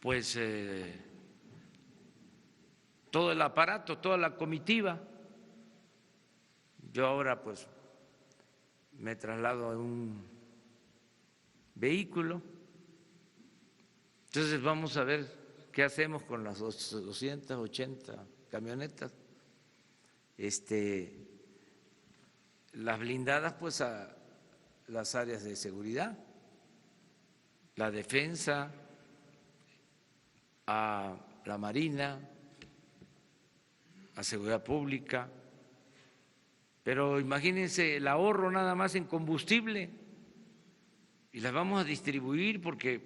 pues todo el aparato, toda la comitiva. Yo ahora pues me traslado en un vehículo. Entonces vamos a ver qué hacemos con las 280 camionetas. Las blindadas pues a las áreas de seguridad, la defensa, a la Marina, a seguridad pública. Pero imagínense el ahorro nada más en combustible, y las vamos a distribuir porque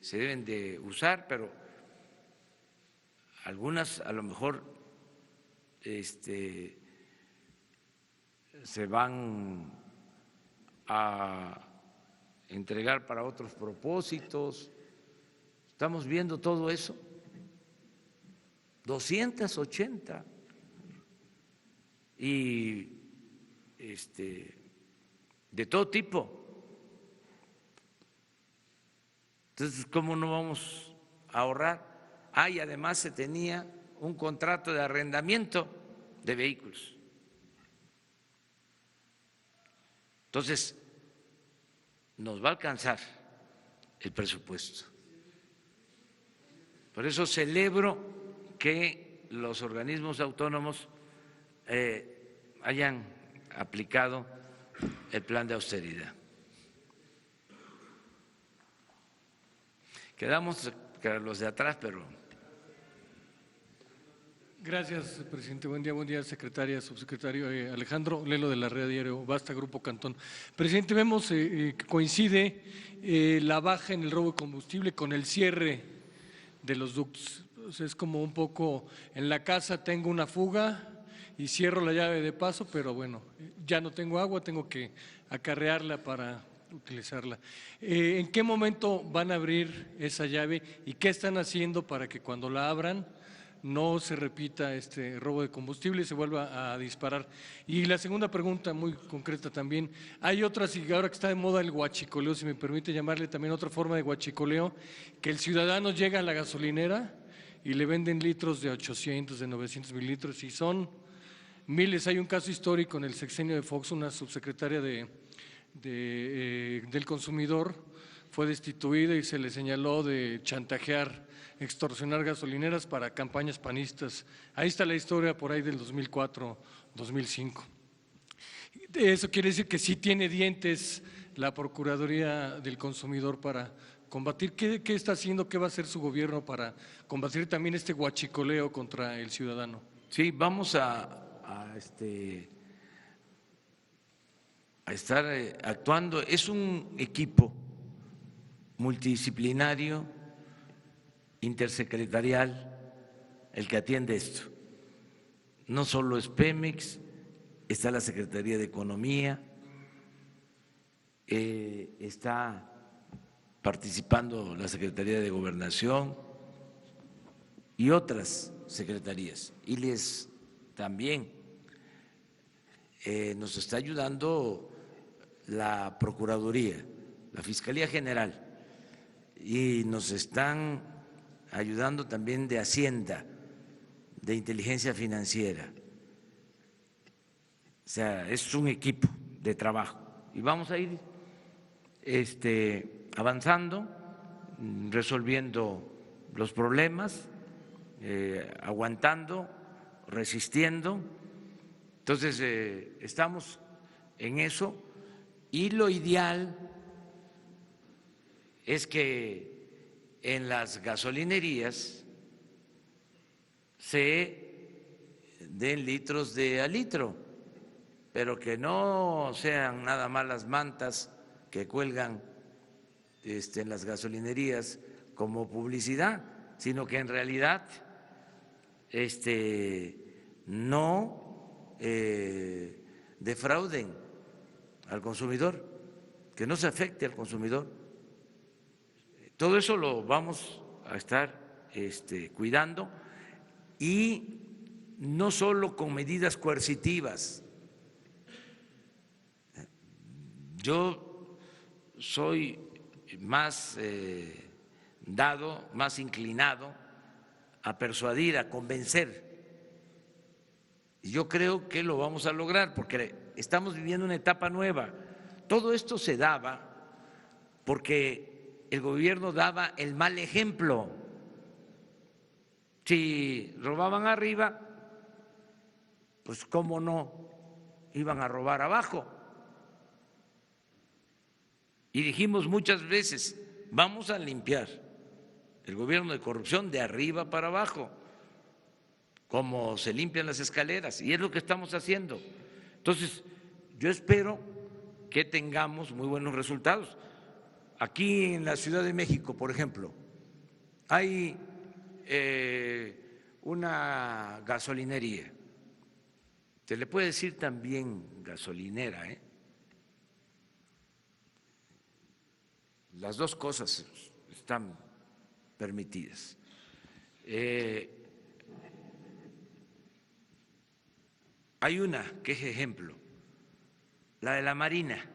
se deben de usar, pero algunas a lo mejor se van a entregar para otros propósitos. Estamos viendo todo eso. 280 y de todo tipo. Entonces, ¿cómo no vamos a ahorrar? Y además se tenía un contrato de arrendamiento de vehículos. Entonces, nos va a alcanzar el presupuesto. Por eso celebro que los organismos autónomos hayan aplicado el plan de austeridad. Quedamos los de atrás, pero… Gracias, presidente. Buen día, secretaria, subsecretario. Alejandro Lelo de la Red Diario Basta, Grupo Cantón. Presidente, vemos que coincide la baja en el robo de combustible con el cierre de los ductos. Es como un poco, en la casa tengo una fuga y cierro la llave de paso, pero bueno, ya no tengo agua, tengo que acarrearla para utilizarla. ¿En qué momento van a abrir esa llave y qué están haciendo para que cuando la abran no se repita este robo de combustible y se vuelva a disparar? Y la segunda pregunta, muy concreta también, hay otras, y ahora que está de moda el huachicoleo, si me permite llamarle también otra forma de huachicoleo, que el ciudadano llega a la gasolinera y le venden litros de 800, de 900 mililitros, y son miles. Hay un caso histórico en el sexenio de Fox, una subsecretaria del consumidor fue destituida y se le señaló de chantajear, extorsionar gasolineras para campañas panistas. Ahí está la historia por ahí del 2004, 2005. Eso quiere decir que sí tiene dientes la Procuraduría del Consumidor para combatir. ¿Qué está haciendo, qué va a hacer su gobierno para combatir también este huachicoleo contra el ciudadano? Sí, vamos a estar actuando. Es un equipo multidisciplinario, intersecretarial, el que atiende esto. No solo es Pemex, está la Secretaría de Economía, está participando la Secretaría de Gobernación y otras secretarías. Y también nos está ayudando la Procuraduría, la Fiscalía General, y nos están ayudando también de Hacienda, de Inteligencia Financiera. O sea, es un equipo de trabajo y vamos a ir avanzando, resolviendo los problemas. aguantando, resistiendo. Entonces, estamos en eso y lo ideal es que en las gasolinerías se den litros de a litro, pero que no sean nada más las mantas que cuelgan en las gasolinerías como publicidad, sino que en realidad no defrauden al consumidor, que no se afecte al consumidor. Todo eso lo vamos a estar cuidando, y no solo con medidas coercitivas. Yo soy más dado, más inclinado a persuadir, a convencer. Y yo creo que lo vamos a lograr porque estamos viviendo una etapa nueva. Todo esto se daba porque el gobierno daba el mal ejemplo. Si robaban arriba, pues cómo no iban a robar abajo. Y dijimos muchas veces, vamos a limpiar el gobierno de corrupción de arriba para abajo, como se limpian las escaleras, y es lo que estamos haciendo. Entonces, yo espero que tengamos muy buenos resultados. Aquí en la Ciudad de México, por ejemplo, hay una gasolinería, se le puede decir también gasolinera, las dos cosas están permitidas. Hay una que es ejemplo, la de la Marina.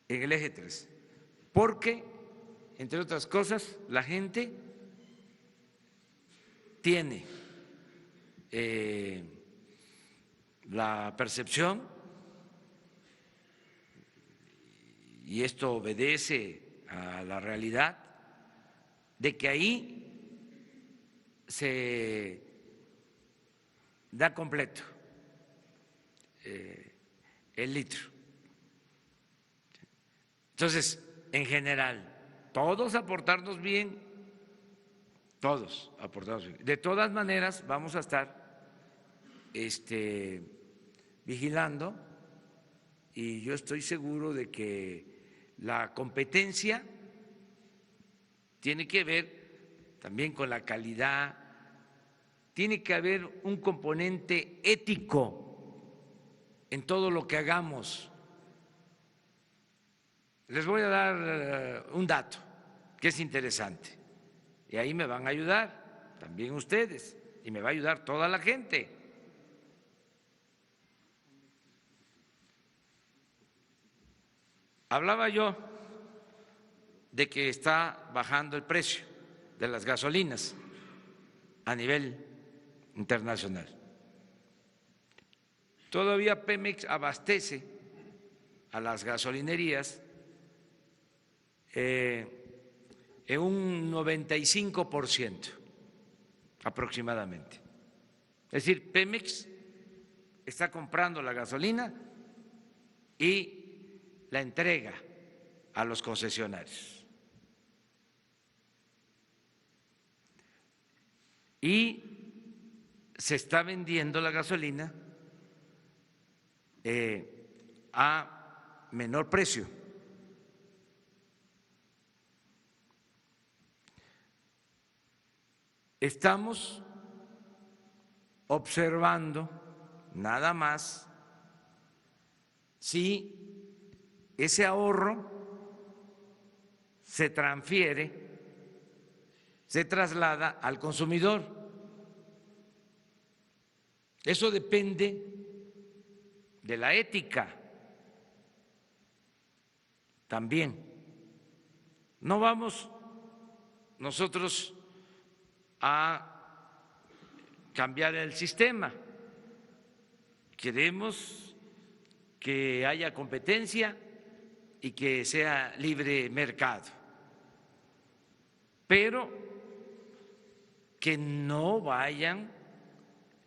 En el eje 3, porque, entre otras cosas, la gente tiene la percepción, y esto obedece a la realidad, de que ahí se da completo el litro. Entonces, en general, todos aportarnos bien, todos aportarnos bien. De todas maneras, vamos a estar vigilando, y yo estoy seguro de que la competencia tiene que ver también con la calidad, tiene que haber un componente ético en todo lo que hagamos. Les voy a dar un dato que es interesante, y ahí me van a ayudar también ustedes, y me va a ayudar toda la gente. Hablaba yo de que está bajando el precio de las gasolinas a nivel internacional. Todavía Pemex abastece a las gasolinerías en un 95% aproximadamente. Es decir, Pemex está comprando la gasolina y la entrega a los concesionarios. Y se está vendiendo la gasolina a menor precio. Estamos observando nada más si ese ahorro se transfiere, se traslada al consumidor. Eso depende de la ética también. No vamos nosotros a cambiar el sistema. Queremos que haya competencia y que sea libre mercado. pero que no vayan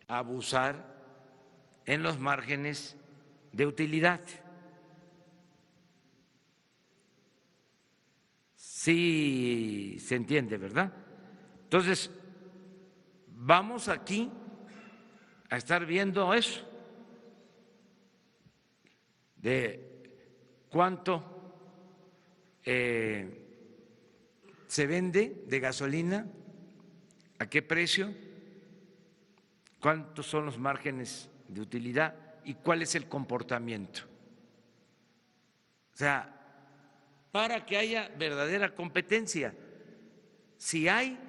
a abusar en los márgenes de utilidad. Sí se entiende, ¿verdad? Entonces, vamos aquí a estar viendo eso, de cuánto se vende de gasolina, a qué precio, cuántos son los márgenes de utilidad y cuál es el comportamiento. O sea, para que haya verdadera competencia. Si hay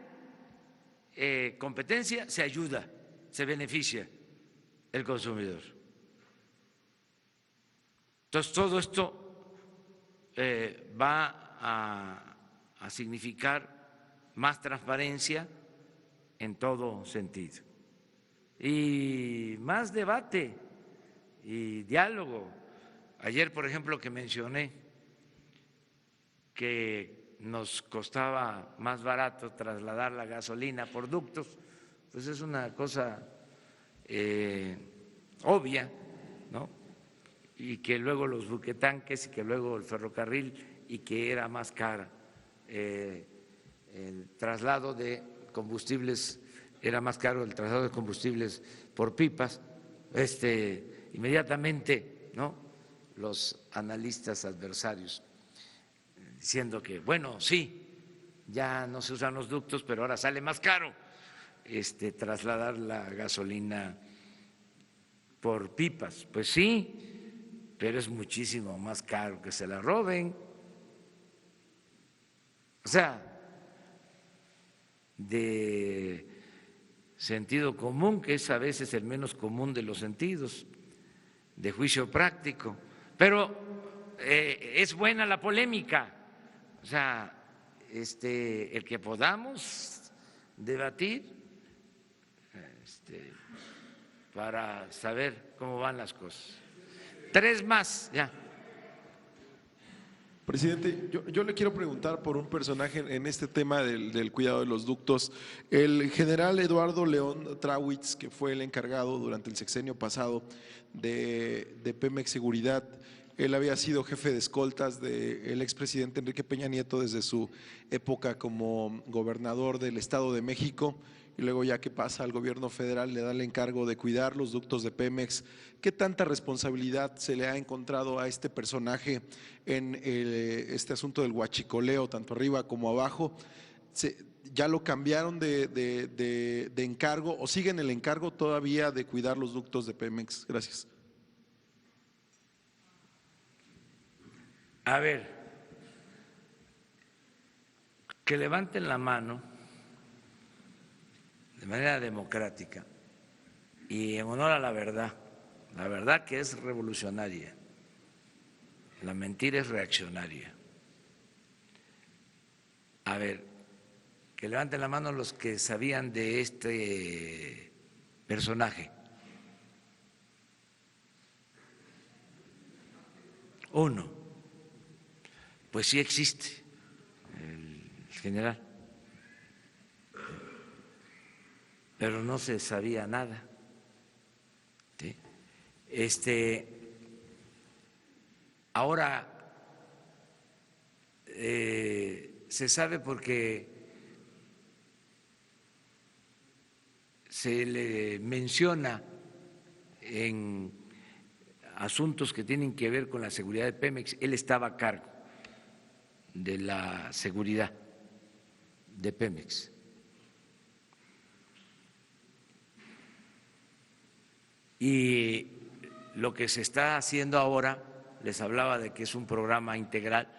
competencia, se ayuda, se beneficia el consumidor. Entonces, todo esto va a significar más transparencia en todo sentido y más debate y diálogo. Ayer, por ejemplo, que mencioné que nos costaba más barato trasladar la gasolina por ductos, pues es una cosa obvia, ¿no? Y que luego los buquetanques y que luego el ferrocarril y que era más cara el traslado de combustibles, era más caro el traslado de combustibles por pipas, inmediatamente, ¿no? Los analistas adversarios diciendo que, bueno, sí, ya no se usan los ductos, pero ahora sale más caro trasladar la gasolina por pipas. Pues sí, pero es muchísimo más caro que se la roben. O sea, de sentido común, que es a veces el menos común de los sentidos, de juicio práctico. Pero es buena la polémica. O sea, el que podamos debatir para saber cómo van las cosas. 3 más, ya. Presidente, yo le quiero preguntar por un personaje en este tema del cuidado de los ductos. El general Eduardo León Trawitz, que fue el encargado durante el sexenio pasado de Pemex Seguridad. Él había sido jefe de escoltas del expresidente Enrique Peña Nieto desde su época como gobernador del Estado de México, y luego ya que pasa al gobierno federal le da el encargo de cuidar los ductos de Pemex. ¿Qué tanta responsabilidad se le ha encontrado a este personaje en este asunto del huachicoleo, tanto arriba como abajo? ¿Ya lo cambiaron de encargo o siguen el encargo todavía de cuidar los ductos de Pemex? Gracias. A ver, que levanten la mano de manera democrática y en honor a la verdad que es revolucionaria, la mentira es reaccionaria. A ver, que levanten la mano los que sabían de este personaje. 1. Pues sí existe el general, pero no se sabía nada. ¿Sí? Ahora se sabe porque se le menciona en asuntos que tienen que ver con la seguridad de Pemex. Él estaba a cargo de la seguridad de Pemex. Y lo que se está haciendo ahora, les hablaba de que es un programa integral,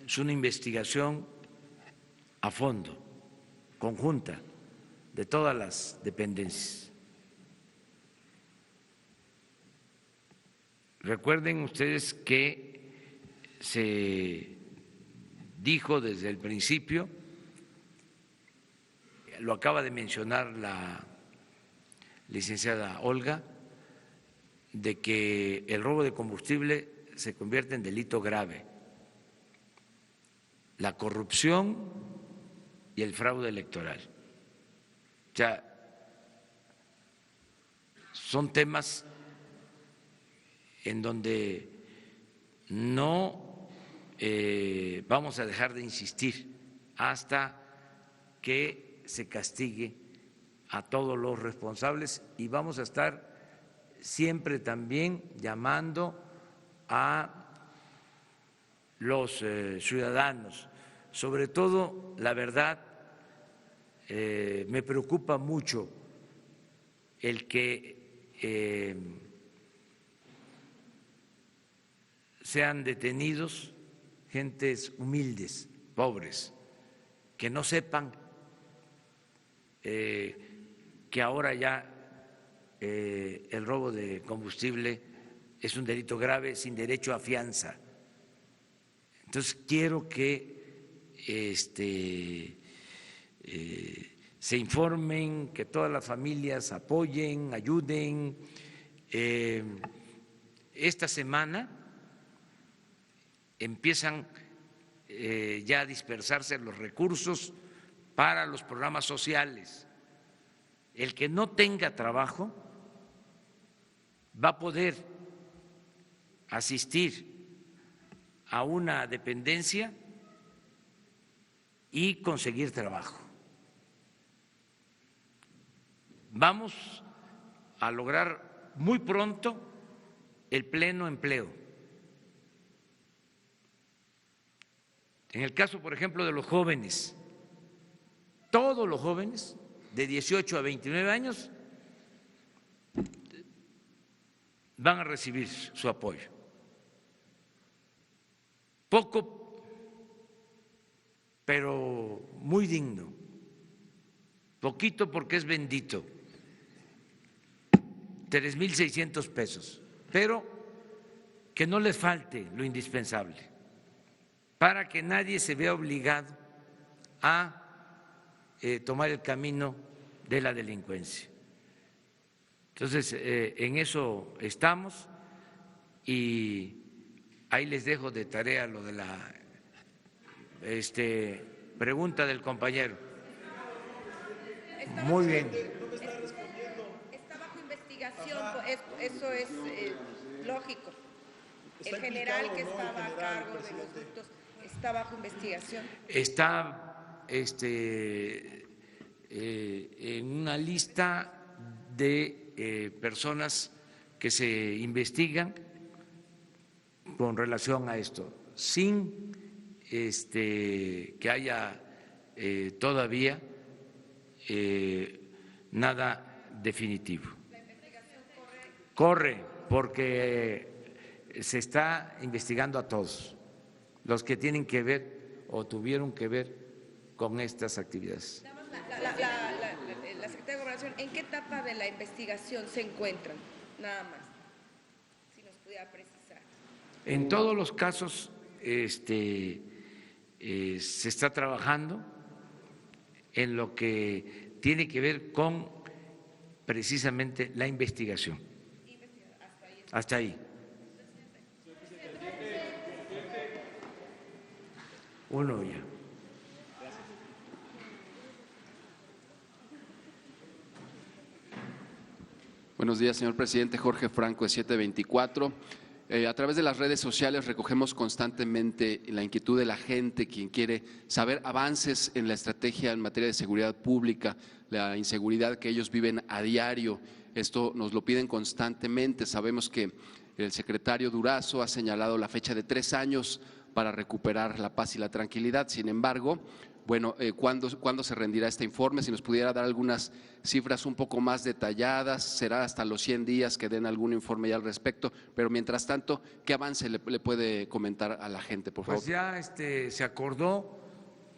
es una investigación a fondo, conjunta, de todas las dependencias. Recuerden ustedes que se dijo desde el principio, lo acaba de mencionar la licenciada Olga, de que el robo de combustible se convierte en delito grave. La corrupción y el fraude electoral. O sea, son temas en donde no vamos a dejar de insistir hasta que se castigue a todos los responsables y vamos a estar siempre también llamando a los ciudadanos. Sobre todo, la verdad, me preocupa mucho el que sean detenidos gentes humildes, pobres, que no sepan que ahora ya el robo de combustible es un delito grave sin derecho a fianza. Entonces quiero que se informen, que todas las familias apoyen, ayuden. Esta semana empiezan ya a dispersarse los recursos para los programas sociales. El que no tenga trabajo va a poder asistir a una dependencia y conseguir trabajo. Vamos a lograr muy pronto el pleno empleo. En el caso, por ejemplo, de los jóvenes, todos los jóvenes de 18 a 29 años van a recibir su apoyo. Poco, pero muy digno. Poquito porque es bendito. 3,600 pesos, pero que no les falte lo indispensable, para que nadie se vea obligado a tomar el camino de la delincuencia. Entonces, en eso estamos y ahí les dejo de tarea lo de la pregunta del compañero. Muy bien. Está bajo investigación, eso es lógico. El general que estaba a cargo de los ductos está bajo investigación. Está en una lista de personas que se investigan con relación a esto, sin que haya todavía nada definitivo. ¿La investigación Corre porque se está investigando a todos los que tienen que ver o tuvieron que ver con estas actividades. La Secretaría de Gobernación, ¿en qué etapa de la investigación se encuentran? Nada más, si nos pudiera precisar. En todos los casos se está trabajando en lo que tiene que ver con precisamente la investigación. Hasta ahí. Uno ya. Buenos días, señor presidente. Jorge Franco, de 724. A través de las redes sociales recogemos constantemente la inquietud de la gente, quien quiere saber avances en la estrategia en materia de seguridad pública, la inseguridad que ellos viven a diario. Esto nos lo piden constantemente. Sabemos que el secretario Durazo ha señalado la fecha de 3 años para recuperar la paz y la tranquilidad. Sin embargo, bueno, ¿cuándo se rendirá este informe? Si nos pudiera dar algunas cifras un poco más detalladas, será hasta los 100 días que den algún informe ya al respecto, pero mientras tanto, ¿qué avance le puede comentar a la gente, por favor? Pues ya se acordó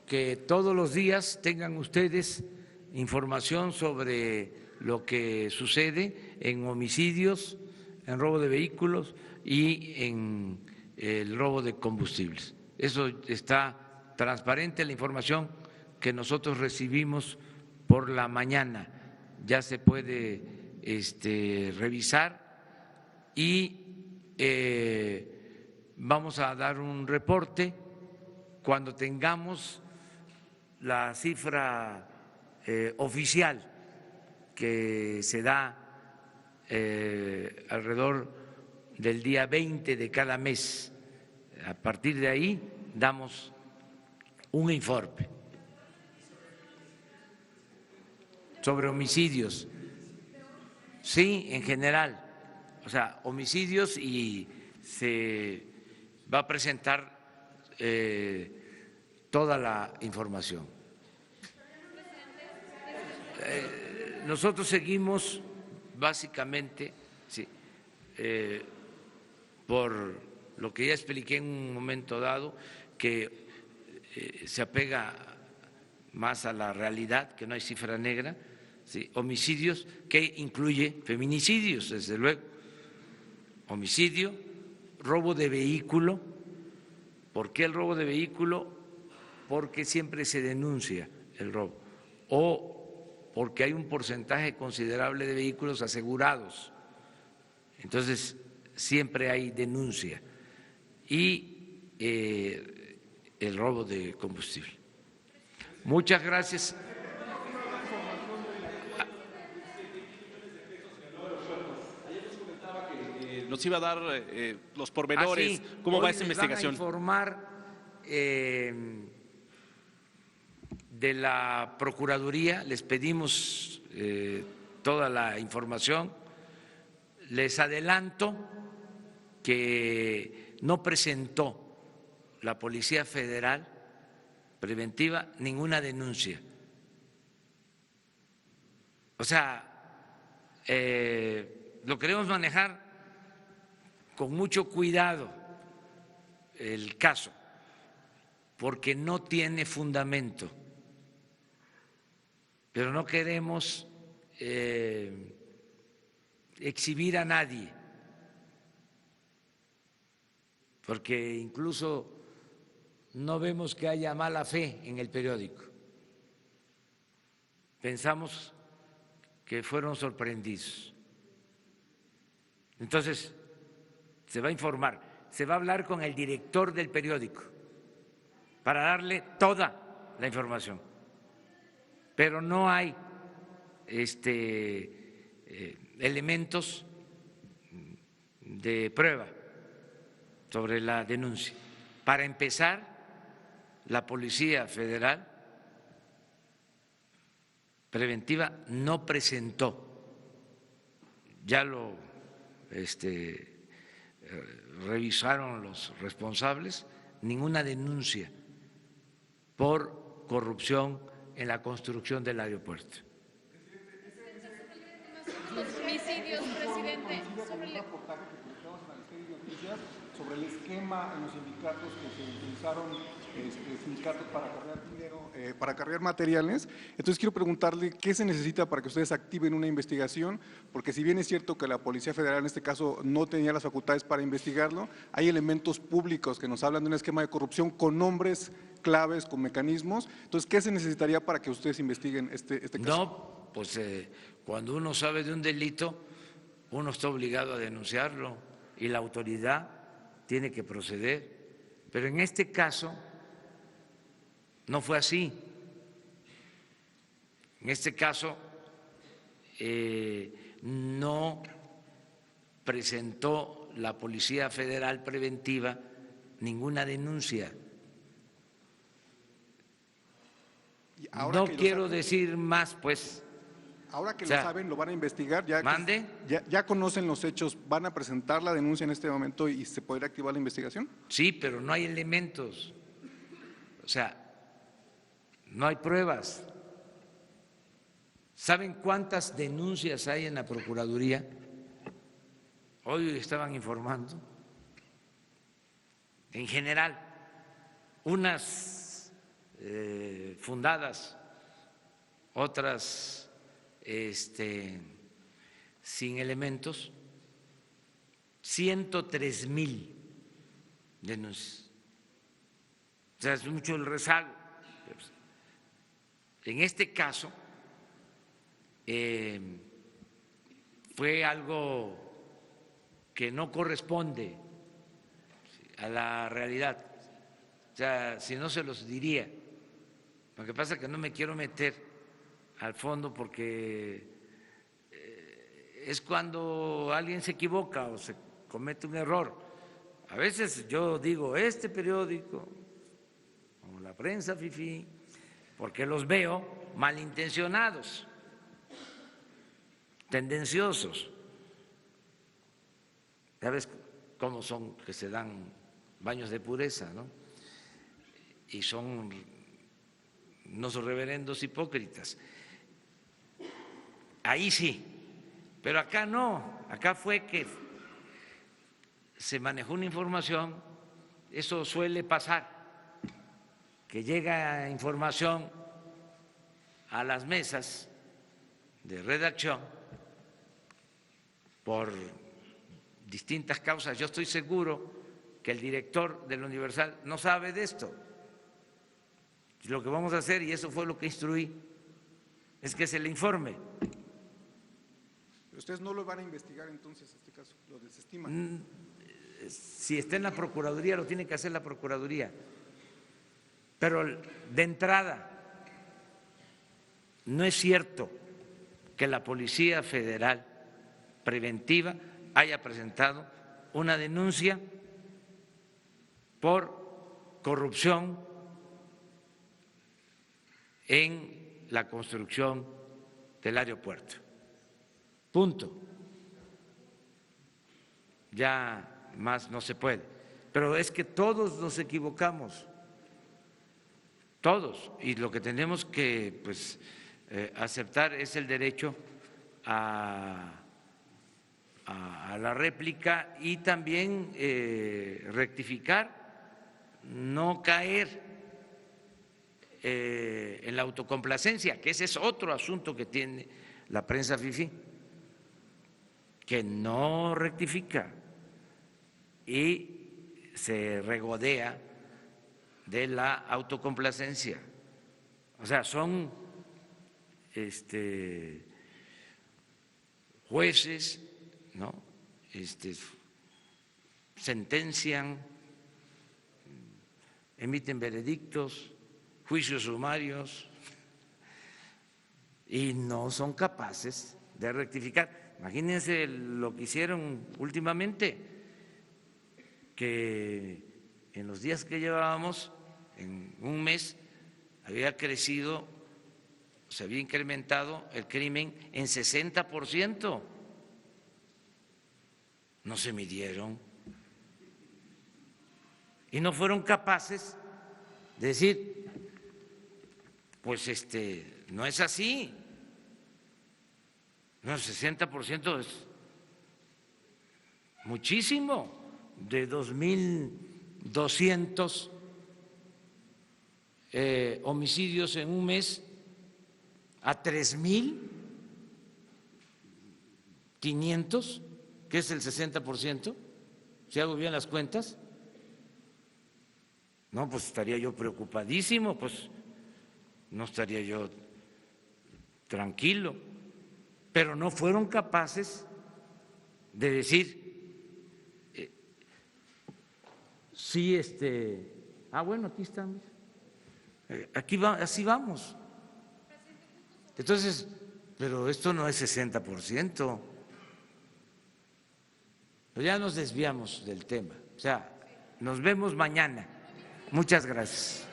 que todos los días tengan ustedes información sobre lo que sucede en homicidios, en robo de vehículos y en el robo de combustibles. Eso está transparente, la información que nosotros recibimos por la mañana ya se puede revisar y vamos a dar un reporte cuando tengamos la cifra oficial que se da alrededor del día 20 de cada mes. A partir de ahí damos un informe sobre homicidios. Sí, en general, o sea, homicidios, y se va a presentar toda la información. Nosotros seguimos básicamente, sí, por lo que ya expliqué en un momento dado, que se apega más a la realidad, que no hay cifra negra, ¿sí? Homicidios, que incluye feminicidios, desde luego, homicidio, robo de vehículo. ¿Por qué el robo de vehículo? Porque siempre se denuncia el robo, o porque hay un porcentaje considerable de vehículos asegurados, entonces siempre hay denuncia, y el robo de combustible. Muchas gracias. Nos iba a dar los pormenores, cómo va esa investigación. Van a informar de la Procuraduría, les pedimos toda la información. Les adelanto que no presentó la Policía Federal Preventiva ninguna denuncia. O sea, lo queremos manejar con mucho cuidado el caso, porque no tiene fundamento, pero no queremos exhibir a nadie, porque incluso no vemos que haya mala fe en el periódico. Pensamos que fueron sorprendidos. Entonces, se va a informar, se va a hablar con el director del periódico para darle toda la información, pero no hay elementos de prueba sobre la denuncia. Para empezar, la Policía Federal Preventiva no presentó, ya lo revisaron los responsables, ninguna denuncia por corrupción en la construcción del aeropuerto. Los homicidios, presidente. Sobre el esquema en los sindicatos que se utilizaron sindicatos para cargar dinero, para cargar materiales. Entonces quiero preguntarle qué se necesita para que ustedes activen una investigación, porque si bien es cierto que la Policía Federal en este caso no tenía las facultades para investigarlo, hay elementos públicos que nos hablan de un esquema de corrupción con nombres claves, con mecanismos. Entonces, ¿qué se necesitaría para que ustedes investiguen este caso? No, pues cuando uno sabe de un delito, uno está obligado a denunciarlo y la autoridad tiene que proceder. Pero en este caso no fue así. En este caso no presentó la Policía Federal Preventiva ninguna denuncia. No quiero decir más, pues. Ahora que lo saben, lo van a investigar, ya conocen los hechos, ¿van a presentar la denuncia en este momento y se podrá activar la investigación? Sí, pero no hay elementos, o sea, no hay pruebas. ¿Saben cuántas denuncias hay en la Procuraduría? Hoy estaban informando. En general, unas fundadas, otras sin elementos, 103,000 denuncias. O sea, es mucho el rezago. En este caso fue algo que no corresponde a la realidad. O sea, si no se los diría, Lo que pasa es que no me quiero meter al fondo porque es cuando alguien se equivoca o se comete un error. A veces yo digo, este periódico o la prensa fifí, porque los veo malintencionados, tendenciosos. Ya ves cómo son, que se dan baños de pureza, ¿no? Y son unos reverendos hipócritas. Ahí sí, pero acá no, acá fue que se manejó una información, eso suele pasar, que llega información a las mesas de redacción por distintas causas. Yo estoy seguro que el director del Universal no sabe de esto. Lo que vamos a hacer, y eso fue lo que instruí, es que se le informe. ¿Ustedes no lo van a investigar entonces, este caso? ¿Lo desestiman? Si está en la Procuraduría, lo tiene que hacer la Procuraduría. Pero de entrada, no es cierto que la Policía Federal Preventiva haya presentado una denuncia por corrupción en la construcción del aeropuerto. Punto. Ya más no se puede. Pero es que todos nos equivocamos, todos, y lo que tenemos que aceptar es el derecho a la réplica y también rectificar, no caer en la autocomplacencia, que ese es otro asunto que tiene la prensa fifí, que no rectifica y se regodea de la autocomplacencia. O sea, son jueces, ¿no? Sentencian, emiten veredictos, juicios sumarios y no son capaces de rectificar. Imagínense lo que hicieron últimamente, que en los días que llevábamos, en un mes, había crecido, se había incrementado el crimen en 60%. No se midieron y no fueron capaces de decir, pues no es así. No, el 60% es muchísimo, de 2.200 homicidios en un mes a 3.500, que es el 60%, si hago bien las cuentas. No, pues estaría yo preocupadísimo, pues no estaría yo tranquilo, pero no fueron capaces de decir, sí, bueno, aquí estamos, aquí va, así vamos. Entonces, pero esto no es 60%. Ya nos desviamos del tema. O sea, nos vemos mañana. Muchas gracias.